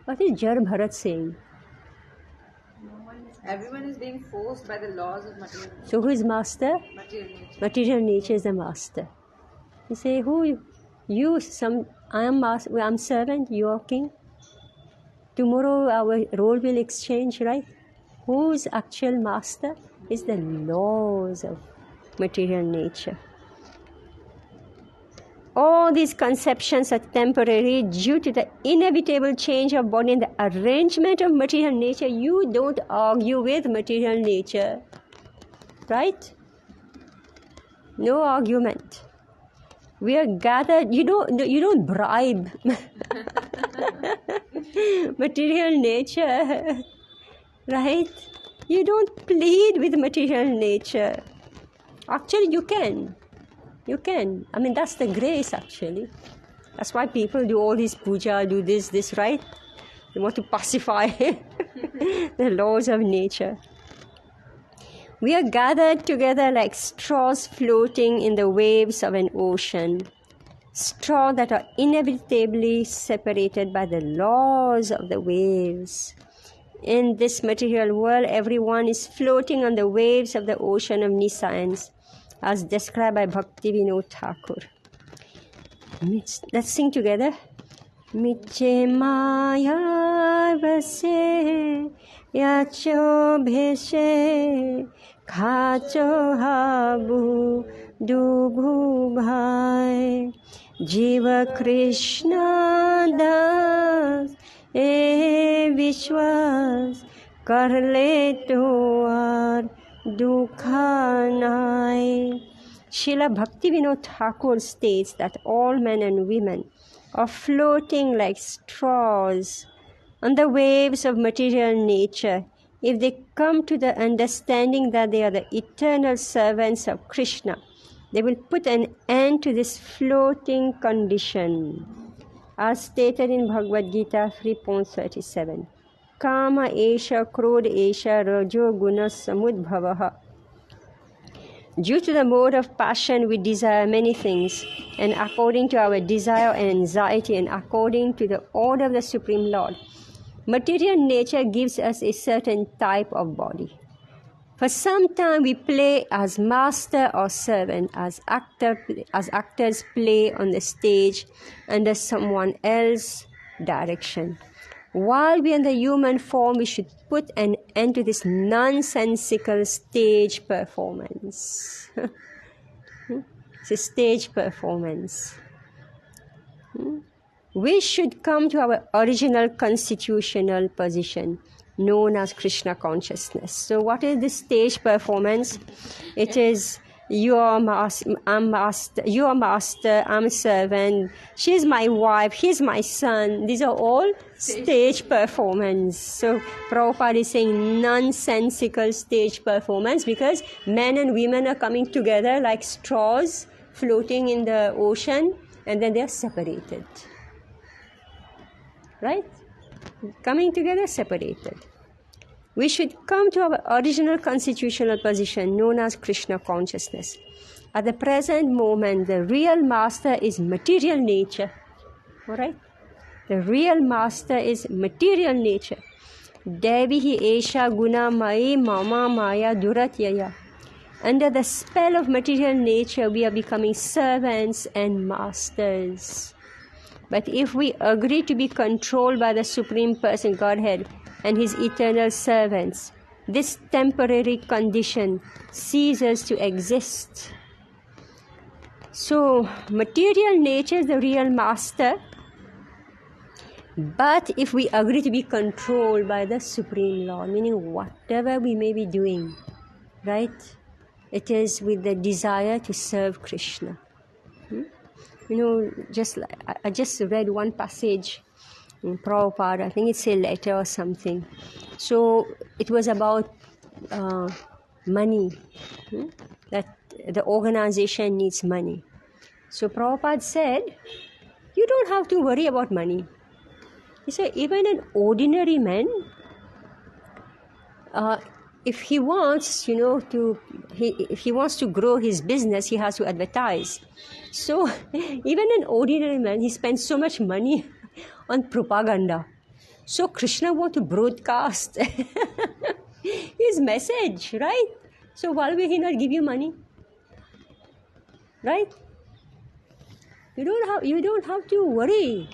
What is Jar Bharat saying? Everyone is being forced by the laws of material nature. So who is master? Material nature. Material nature is the master. You say, who? You, I am master, I am servant, you are king. Tomorrow our role will exchange, right? Who is actual master? Is the laws of material nature. All these conceptions are temporary due to the inevitable change of body and the arrangement of material nature. You don't argue with material nature, right? No argument. We are gathered. You don't bribe material nature, right? You don't plead with material nature. Actually, you can. You can. I mean, that's the grace, actually. That's why people do all this puja, do this, right? They want to pacify the laws of nature. We are gathered together like straws floating in the waves of an ocean. Straws that are inevitably separated by the laws of the waves. In this material world, everyone is floating on the waves of the ocean of nescience, as described by Bhaktivinoda Thakur. Let's sing together. Miche maya vase yacho bheshe khacho habu dubhu bhai Jiva Krishna das e Vishwas karle toar dukhanai. Srila Bhaktivinoda Thakur states that all men and women are floating like straws on the waves of material nature if they come to the understanding that they are the eternal servants of Krishna. They will put an end to this floating condition. As stated in Bhagavad Gita 3.37, Kama esha krodha esha rajo guna samudbhavaha. Due to the mode of passion, we desire many things, and according to our desire and anxiety, and according to the order of the Supreme Lord, material nature gives us a certain type of body. For some time we play as master or servant, as actors play on the stage under someone else's direction. While we are in the human form, we should put an end to this nonsensical stage performance. It's a stage performance. We should come to our original constitutional position, known as Krishna consciousness. So what is this stage performance? It is I'm master, I'm servant, she's my wife, he's my son. These are all stage performance. So Prabhupada is saying nonsensical stage performance, because men and women are coming together like straws floating in the ocean, and then they are separated. Right? Coming together, separated. We should come to our original constitutional position, known as Krishna consciousness. At the present moment, the real master is material nature. Alright? The real master is material nature. Devihi esha guna mai mama maya duratyaya. Under the spell of material nature, we are becoming servants and masters. But if we agree to be controlled by the Supreme Person Godhead and His eternal servants, this temporary condition ceases to exist. So, material nature is the real master. But if we agree to be controlled by the Supreme Lord, meaning whatever we may be doing, right, it is with the desire to serve Krishna. I just read one passage in Prabhupada, I think it's a letter or something. So it was about money, that the organization needs money. So Prabhupada said, you don't have to worry about money. He said, even an ordinary man, if he wants, if he wants to grow his business, he has to advertise. So even an ordinary man, he spends so much money on propaganda. So Krishna wants to broadcast his message, right? So why will he not give you money? Right? You don't have to worry.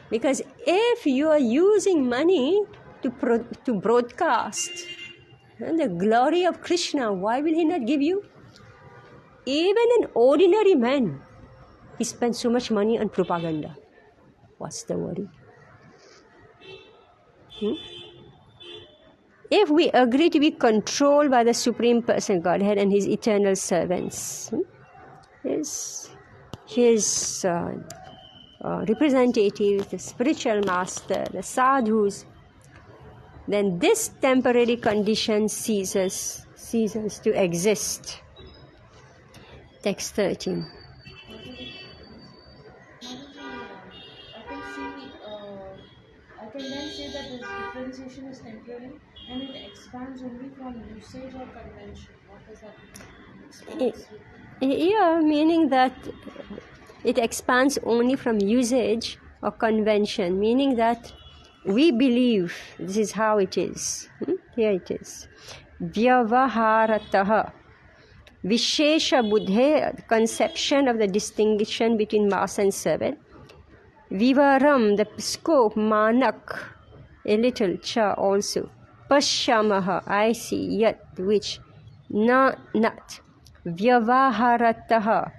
Because if you are using money to broadcast the glory of Krishna, why will he not give you? Even an ordinary man, he spends so much money on propaganda. What's the worry? If we agree to be controlled by the Supreme Person Godhead and His eternal servants, His representatives, the spiritual master, the sadhus, then this temporary condition ceases to exist. Text 13. I can then say that this differentiation is temporary and it expands only from usage or convention. What does that mean? Yeah, meaning that it expands only from usage or convention, meaning that we believe this is how it is. Here it is. Vyavaharataha. Vishesha buddhe, conception of the distinction between master and servant. Vivaram, the scope, manak, a little, cha also. pashyamaha, I see, yet which not vyavaharataha,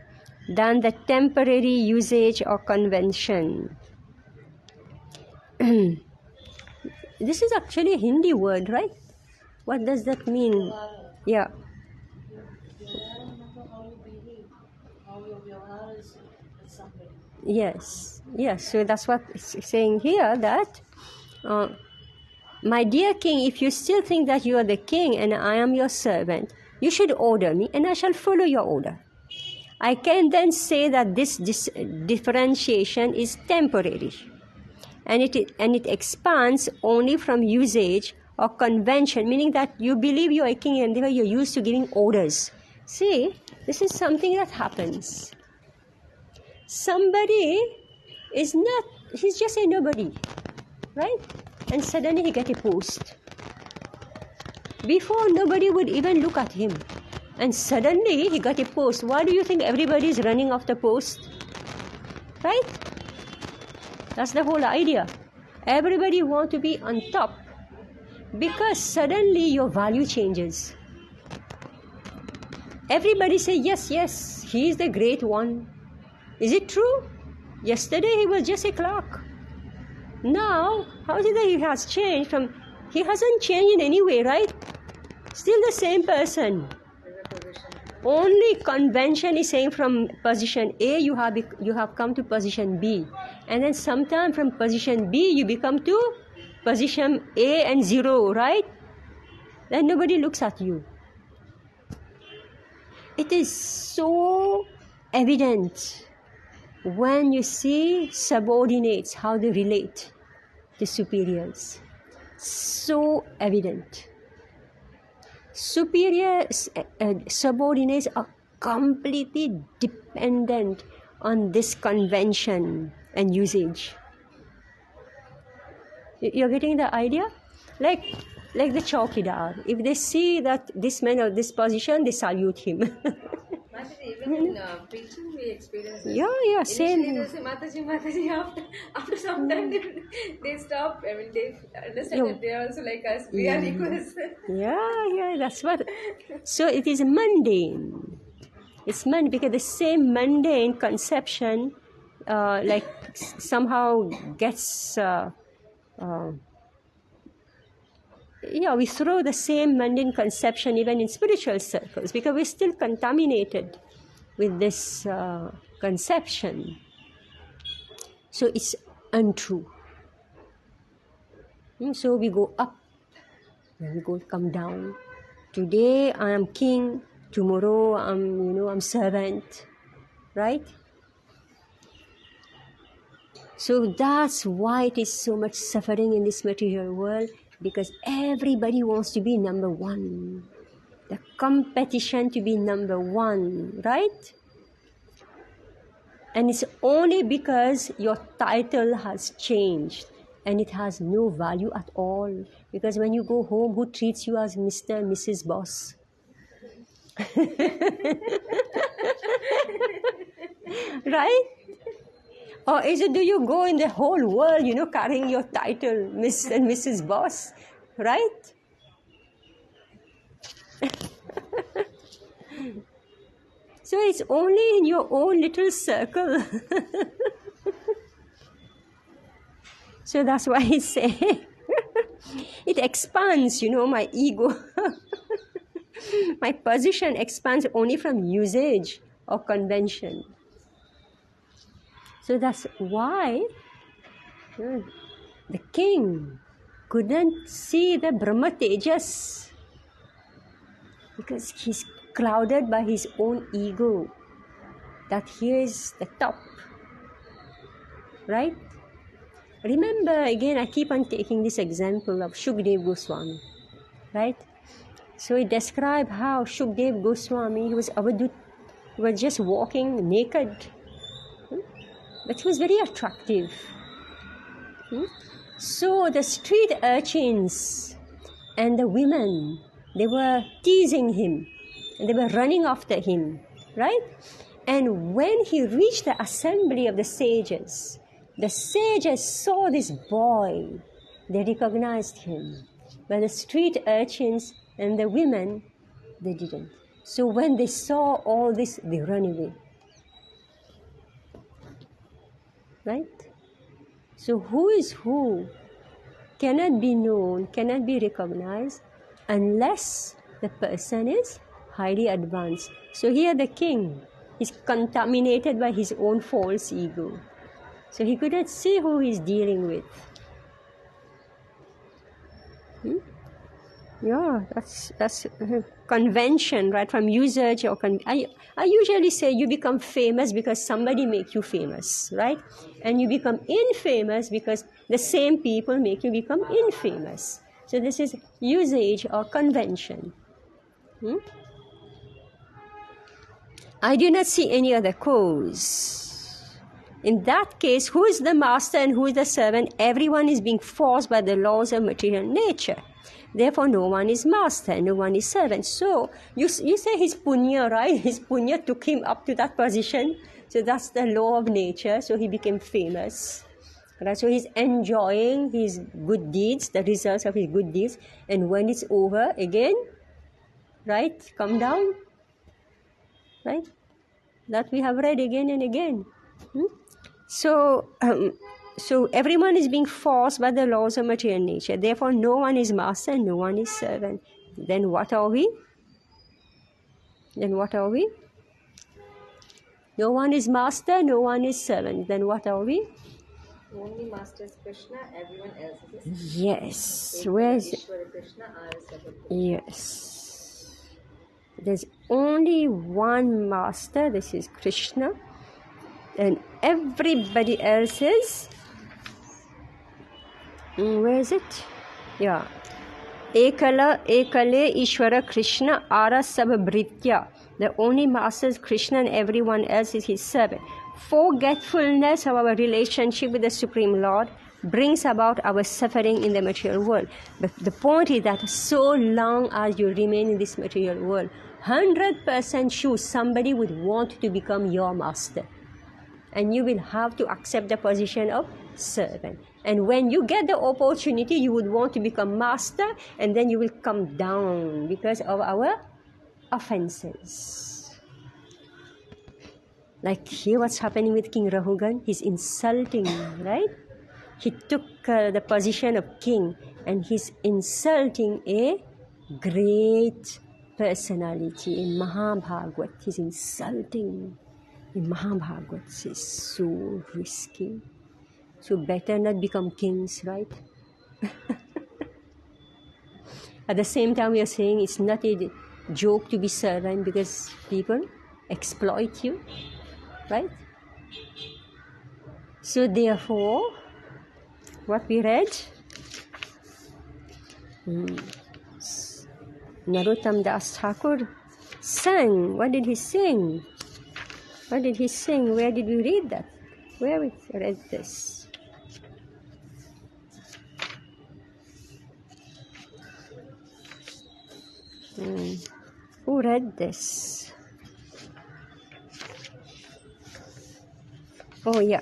than the temporary usage or convention. This is actually a Hindi word, right? What does that mean? Yeah. Yes, yes. So that's what it's saying here, that my dear king, if you still think that you are the king and I am your servant, you should order me and I shall follow your order. I can then say that this differentiation is temporary, and it expands only from usage or convention, meaning that you believe you are a king and therefore you're used to giving orders. See, this is something that happens. Somebody is not, he's just a nobody, right? And suddenly he gets a post. Before, nobody would even look at him. And suddenly he got a post. Why do you think everybody is running off the post? Right? That's the whole idea. Everybody wants to be on top because suddenly your value changes. Everybody say, yes, yes, he is the great one. Is it true? Yesterday he was just a clerk. Now, how is it that he has changed from, he hasn't changed in any way, right? Still the same person. Only convention is saying from position A you have come to position B, and then sometime from position B you become to position A and 0, right? Then nobody looks at you. It is so evident when you see subordinates, how they relate to superiors. So evident. Subordinates are completely dependent on this convention and usage. You're getting the idea? Like the chowkidar. If they see that this man or this position, they salute him. Even in preaching, we experience this. Yeah, same. Initially, they say Mataji. After some time, they stop. I mean, they understand that they are also like us. We are equals. Yeah, that's what. So it is mundane. It's mundane because the same mundane conception, like somehow gets. We throw the same mundane conception even in spiritual circles because we're still contaminated with this conception. So it's untrue. So we go up, then we come down. Today I am king, tomorrow I'm servant, right? So that's why it is so much suffering in this material world, because everybody wants to be number one. The competition to be number one, right? And it's only because your title has changed and it has no value at all. Because when you go home, who treats you as Mr. and Mrs. Boss? Right? Or do you go in the whole world, carrying your title, Miss and Mrs. Boss, right? So it's only in your own little circle. So that's why I say, it expands, my ego. My position expands only from usage or convention. So that's why the king couldn't see the Brahma Tejas, because he's clouded by his own ego, that he is the top, right? Remember, again, I keep on taking this example of Shukdev Goswami, right? So it describes how Shukdev Goswami, he was Avadut, he was just walking naked, but he was very attractive. So the street urchins and the women, they were teasing him and they were running after him, right? And when he reached the assembly of the sages saw this boy. They recognized him. But the street urchins and the women, they didn't. So when they saw all this, they ran away. Right? So who is who cannot be known, cannot be recognized unless the person is highly advanced. So here the king is contaminated by his own false ego. So he couldn't see who he's dealing with. Yeah, that's convention, right? From usage or I usually say you become famous because somebody make you famous, right? And you become infamous because the same people make you become infamous. So this is usage or convention. I do not see any other cause. In that case, who is the master and who is the servant? Everyone is being forced by the laws of material nature. Therefore, no one is master, no one is servant. So, you say his punya, right? His punya took him up to that position. So, that's the law of nature. So, he became famous. Right? So, he's enjoying his good deeds, the results of his good deeds. And when it's over, again, right? Come down. Right? That we have read again and again. So everyone is being forced by the laws of material nature. Therefore, no one is master and no one is servant. Then what are we? No one is master, no one is servant. Then what are we? Only master is Krishna, everyone else is. Yes. Where is it? Yes. There's only one master, this is Krishna. And everybody else is, where is it? Yeah. Ekale Ishvara Krishna Ara Sabhabhritya. The only master is Krishna and everyone else is his servant. Forgetfulness of our relationship with the Supreme Lord brings about our suffering in the material world. But the point is that so long as you remain in this material world, 100% sure somebody would want to become your master. And you will have to accept the position of servant. And when you get the opportunity, you would want to become master, and then you will come down because of our offenses. Like here what's happening with King Rahugan, he's insulting, right? He took the position of king, and he's insulting a great personality in Mahabhagavad. He's insulting. In Mahabhagavad, it's so risky. So better not become kings, right? At the same time, we are saying it's not a joke to be servant because people exploit you, right? So therefore, what we read, Narottam Das Thakur sang. What did he sing? What did he sing? Where did we read that? Where we read this? Who read this? Oh, yeah.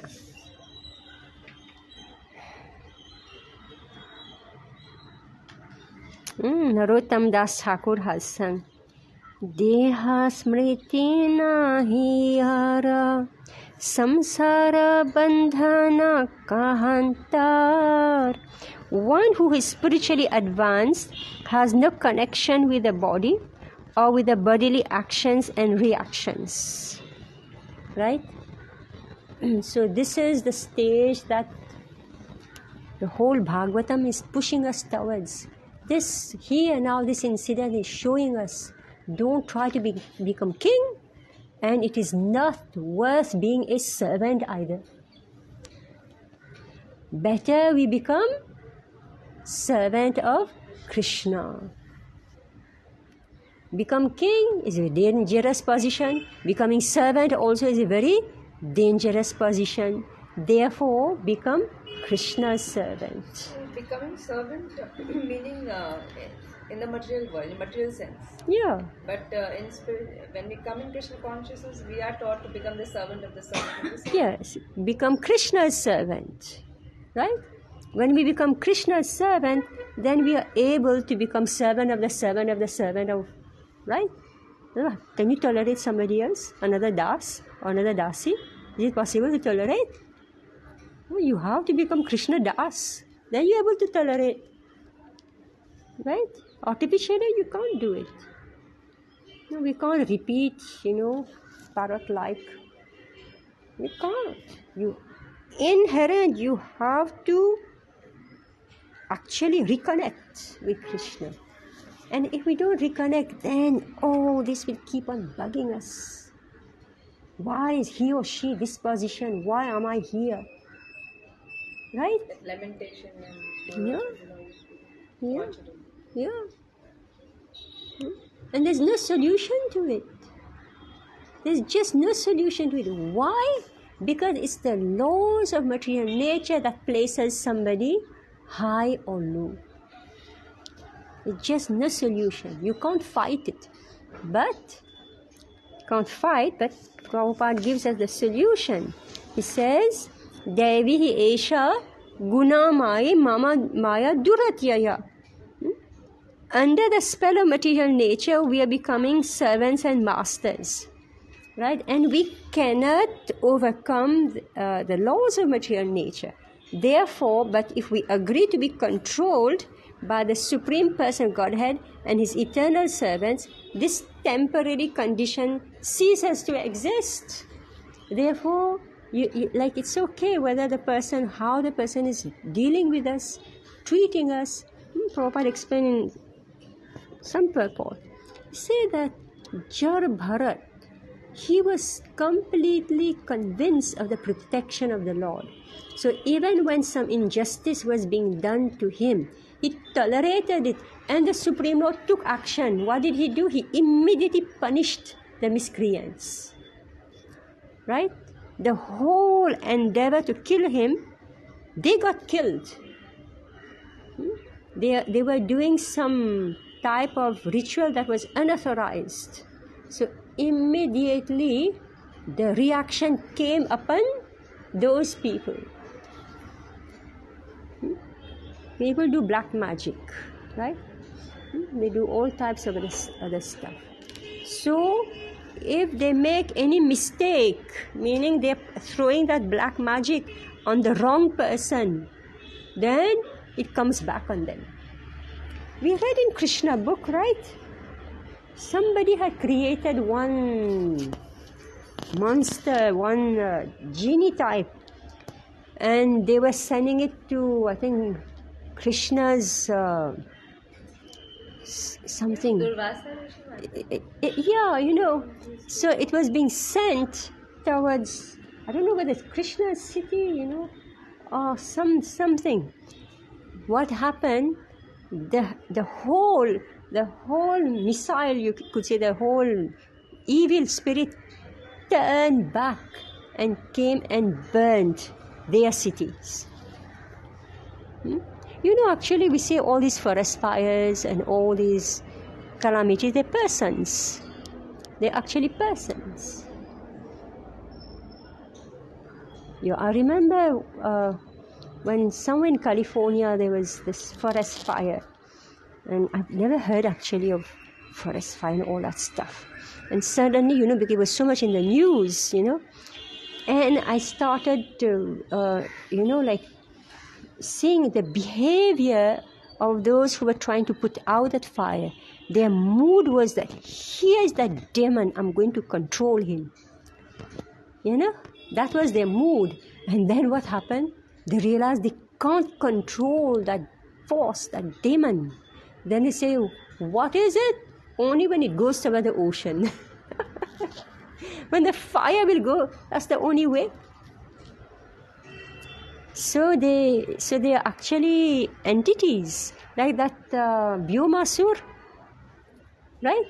Narottam Das Thakur has sung. Deha smriti nahi hara samsara bandhana kahantar. One who is spiritually advanced has no connection with the body or with the bodily actions and reactions. Right? So this is the stage that the whole Bhagavatam is pushing us towards. This here now, this incident is showing us, don't try to become king, and it is not worth being a servant either. Better we become servant of Krishna. Become king is a dangerous position. Becoming servant also is a very dangerous position. Therefore, become Krishna's servant. Becoming servant meaning in the material world, in material sense. Yeah. But in spirit, when we come in Krishna consciousness, we are taught to become the servant of the servant of the servant. Yes, become Krishna's servant. Right? When we become Krishna's servant, then we are able to become servant of the servant of the servant of, right? Can you tolerate somebody else, another das or another dasi? Is it possible to tolerate? Well, you have to become Krishna das. Then you're able to tolerate. Right? Artificially, you can't do it. No, we can't repeat, parrot-like. We can't. You have to actually reconnect with Krishna. And if we don't reconnect, then, this will keep on bugging us. Why is he or she this position? Why am I here? Right? Lamentation. Yeah. And there's no solution to it. There's just no solution to it. Why? Because it's the laws of material nature that places somebody high or low. It's just no solution. You can't fight it. But Prabhupada gives us the solution. He says, Devi Esha Guna Maya Duratyaya. Under the spell of material nature, we are becoming servants and masters. Right? And we cannot overcome the laws of material nature. Therefore, but if we agree to be controlled by the Supreme Person Godhead and His eternal servants, this temporary condition ceases to exist. Therefore, it's okay whether how the person is dealing with us, treating us. Prabhupada explained in some purport. He said that Jar Bharat, he was completely convinced of the protection of the Lord. So even when some injustice was being done to him, he tolerated it, and the Supreme Lord took action. What did he do? He immediately punished the miscreants. Right? The whole endeavor to kill him, they got killed. They were doing some type of ritual that was unauthorized. So immediately the reaction came upon those people. People do black magic, right? They do all types of other stuff. So if they make any mistake, meaning they're throwing that black magic on the wrong person, then it comes back on them. We read in Krishna book, right? Somebody had created one monster, one genie type, and they were sending it to, I think, Krishna's something. Yeah, So it was being sent towards, I don't know whether it's Krishna's city, or something. What happened? The whole missile, you could say, the whole evil spirit turned back and came and burned their cities. Actually we say all these forest fires and all these calamities, they're persons. They're actually persons. I remember when somewhere in California there was this forest fire, and I've never heard actually of forest fire and all that stuff. And suddenly, because it was so much in the news, and I started to, seeing the behavior of those who were trying to put out that fire. Their mood was that, here's that demon, I'm going to control him. That was their mood. And then what happened? They realized they can't control that force, that demon. Then they say, what is it? Only when it goes over the ocean. When the fire will go, that's the only way. So they are actually entities, like that Bhyomasur, right?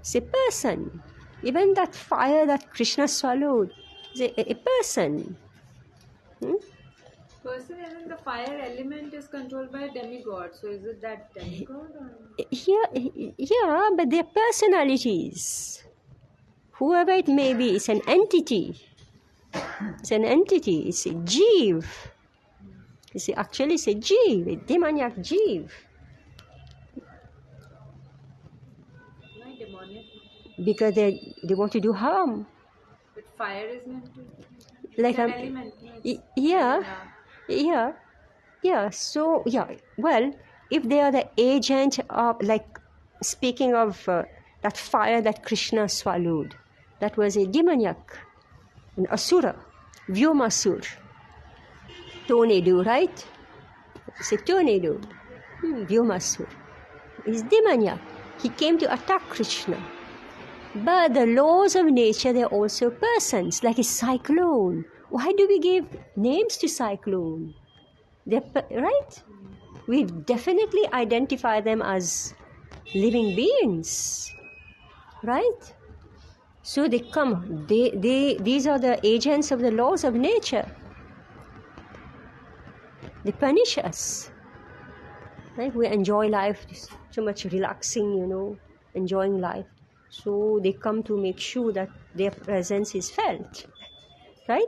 It's a person. Even that fire that Krishna swallowed is a person. Person, and the fire element is controlled by a demigod. So is it that demigod? Yeah, but they're personalities. Whoever it may be, it's an entity. It's an entity. It's a jeev. Actually, it's a Jeev, a demoniac Jeev. Why demonic? Because they want to do harm. But fire is meant to. Like It's an element. Yeah. So well, if they are the agent of, like, speaking of that fire that Krishna swallowed, that was a demoniac, an asura, Vyomasur, tornado, right? It's a tornado. Vyomasur is demoniac. He came to attack Krishna. But the laws of nature, they're also persons, like a cyclone. Why do we give names to cyclone? They're right? We definitely identify them as living beings, right? So they come. These are the agents of the laws of nature. They punish us. Right? We enjoy life, so much relaxing, enjoying life. So they come to make sure that their presence is felt, right?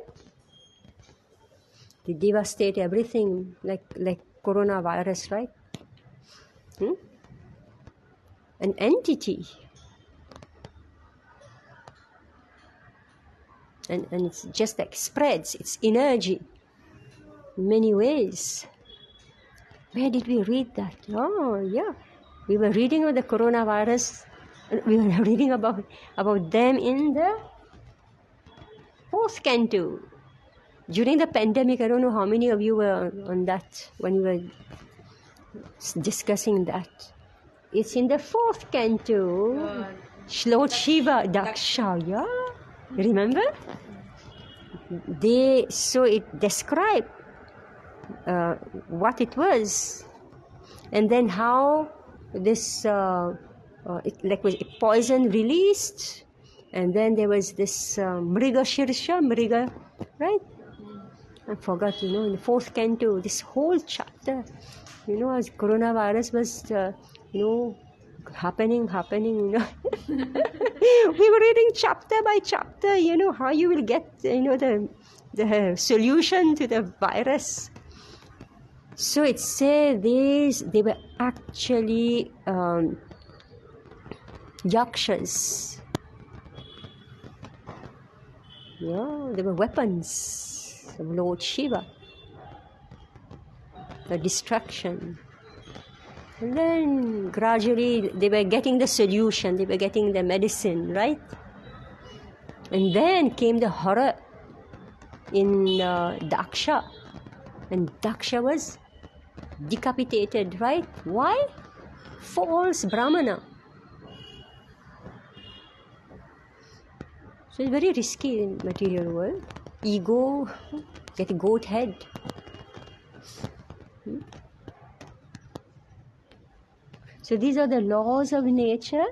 They devastate everything, like coronavirus, right? An entity, and it's just like spreads its energy in many ways. Where did we read that? Oh, yeah, we were reading of the coronavirus. We were reading about them in the 4th canto. During the pandemic, I don't know how many of you were on that when we were discussing that. It's in the 4th canto. Shlot Shiva Daksha, yeah? Remember? So it described what it was, and then how this it was a poison released, and then there was this Mriga Shirsha, right? I forgot, in the 4th canto, this whole chapter, as coronavirus was, happening, we were reading chapter by chapter, how you will get, the solution to the virus. So it said they were actually yakshas. Yeah, they were weapons of Lord Shiva. The destruction. And then gradually they were getting the solution, they were getting the medicine, right? And then came the horror in Daksha. And Daksha was decapitated, right? Why? False Brahmana. So it's very risky in material world. Ego, get a goat head. So these are the laws of nature.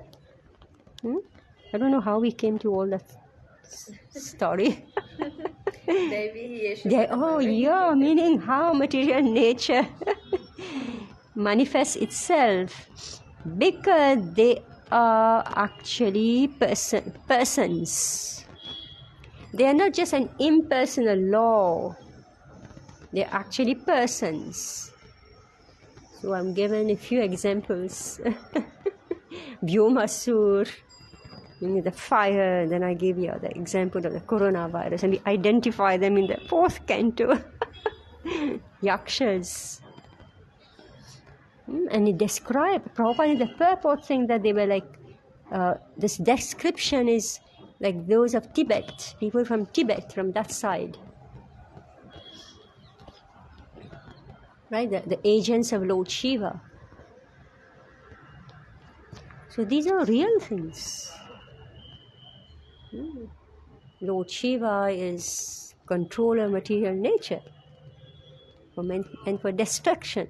I don't know how we came to all that story. Meaning how material nature manifests itself, because they are actually persons. They are not just an impersonal law. They are actually persons. So I'm given a few examples. Vyomasur, the fire, then I gave you the example of the coronavirus, and we identify them in the 4th canto. Yakshas. And it described, probably the purport thing that they were like, this description is like those of Tibet, people from Tibet, from that side. Right, the agents of Lord Shiva. So these are real things. Lord Shiva is controller of material nature and for destruction.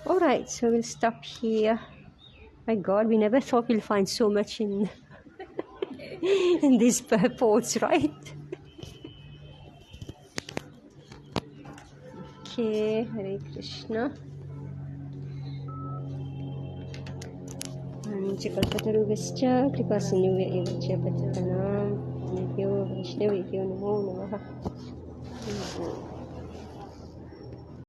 All right, so we'll stop here. My God, we never thought we'll find so much in in these purports, right? Okay, Hare Krishna. Kalpatarubhascha kripasindhubhya patitanam Nityo Vaishnavibhyo namo namaha.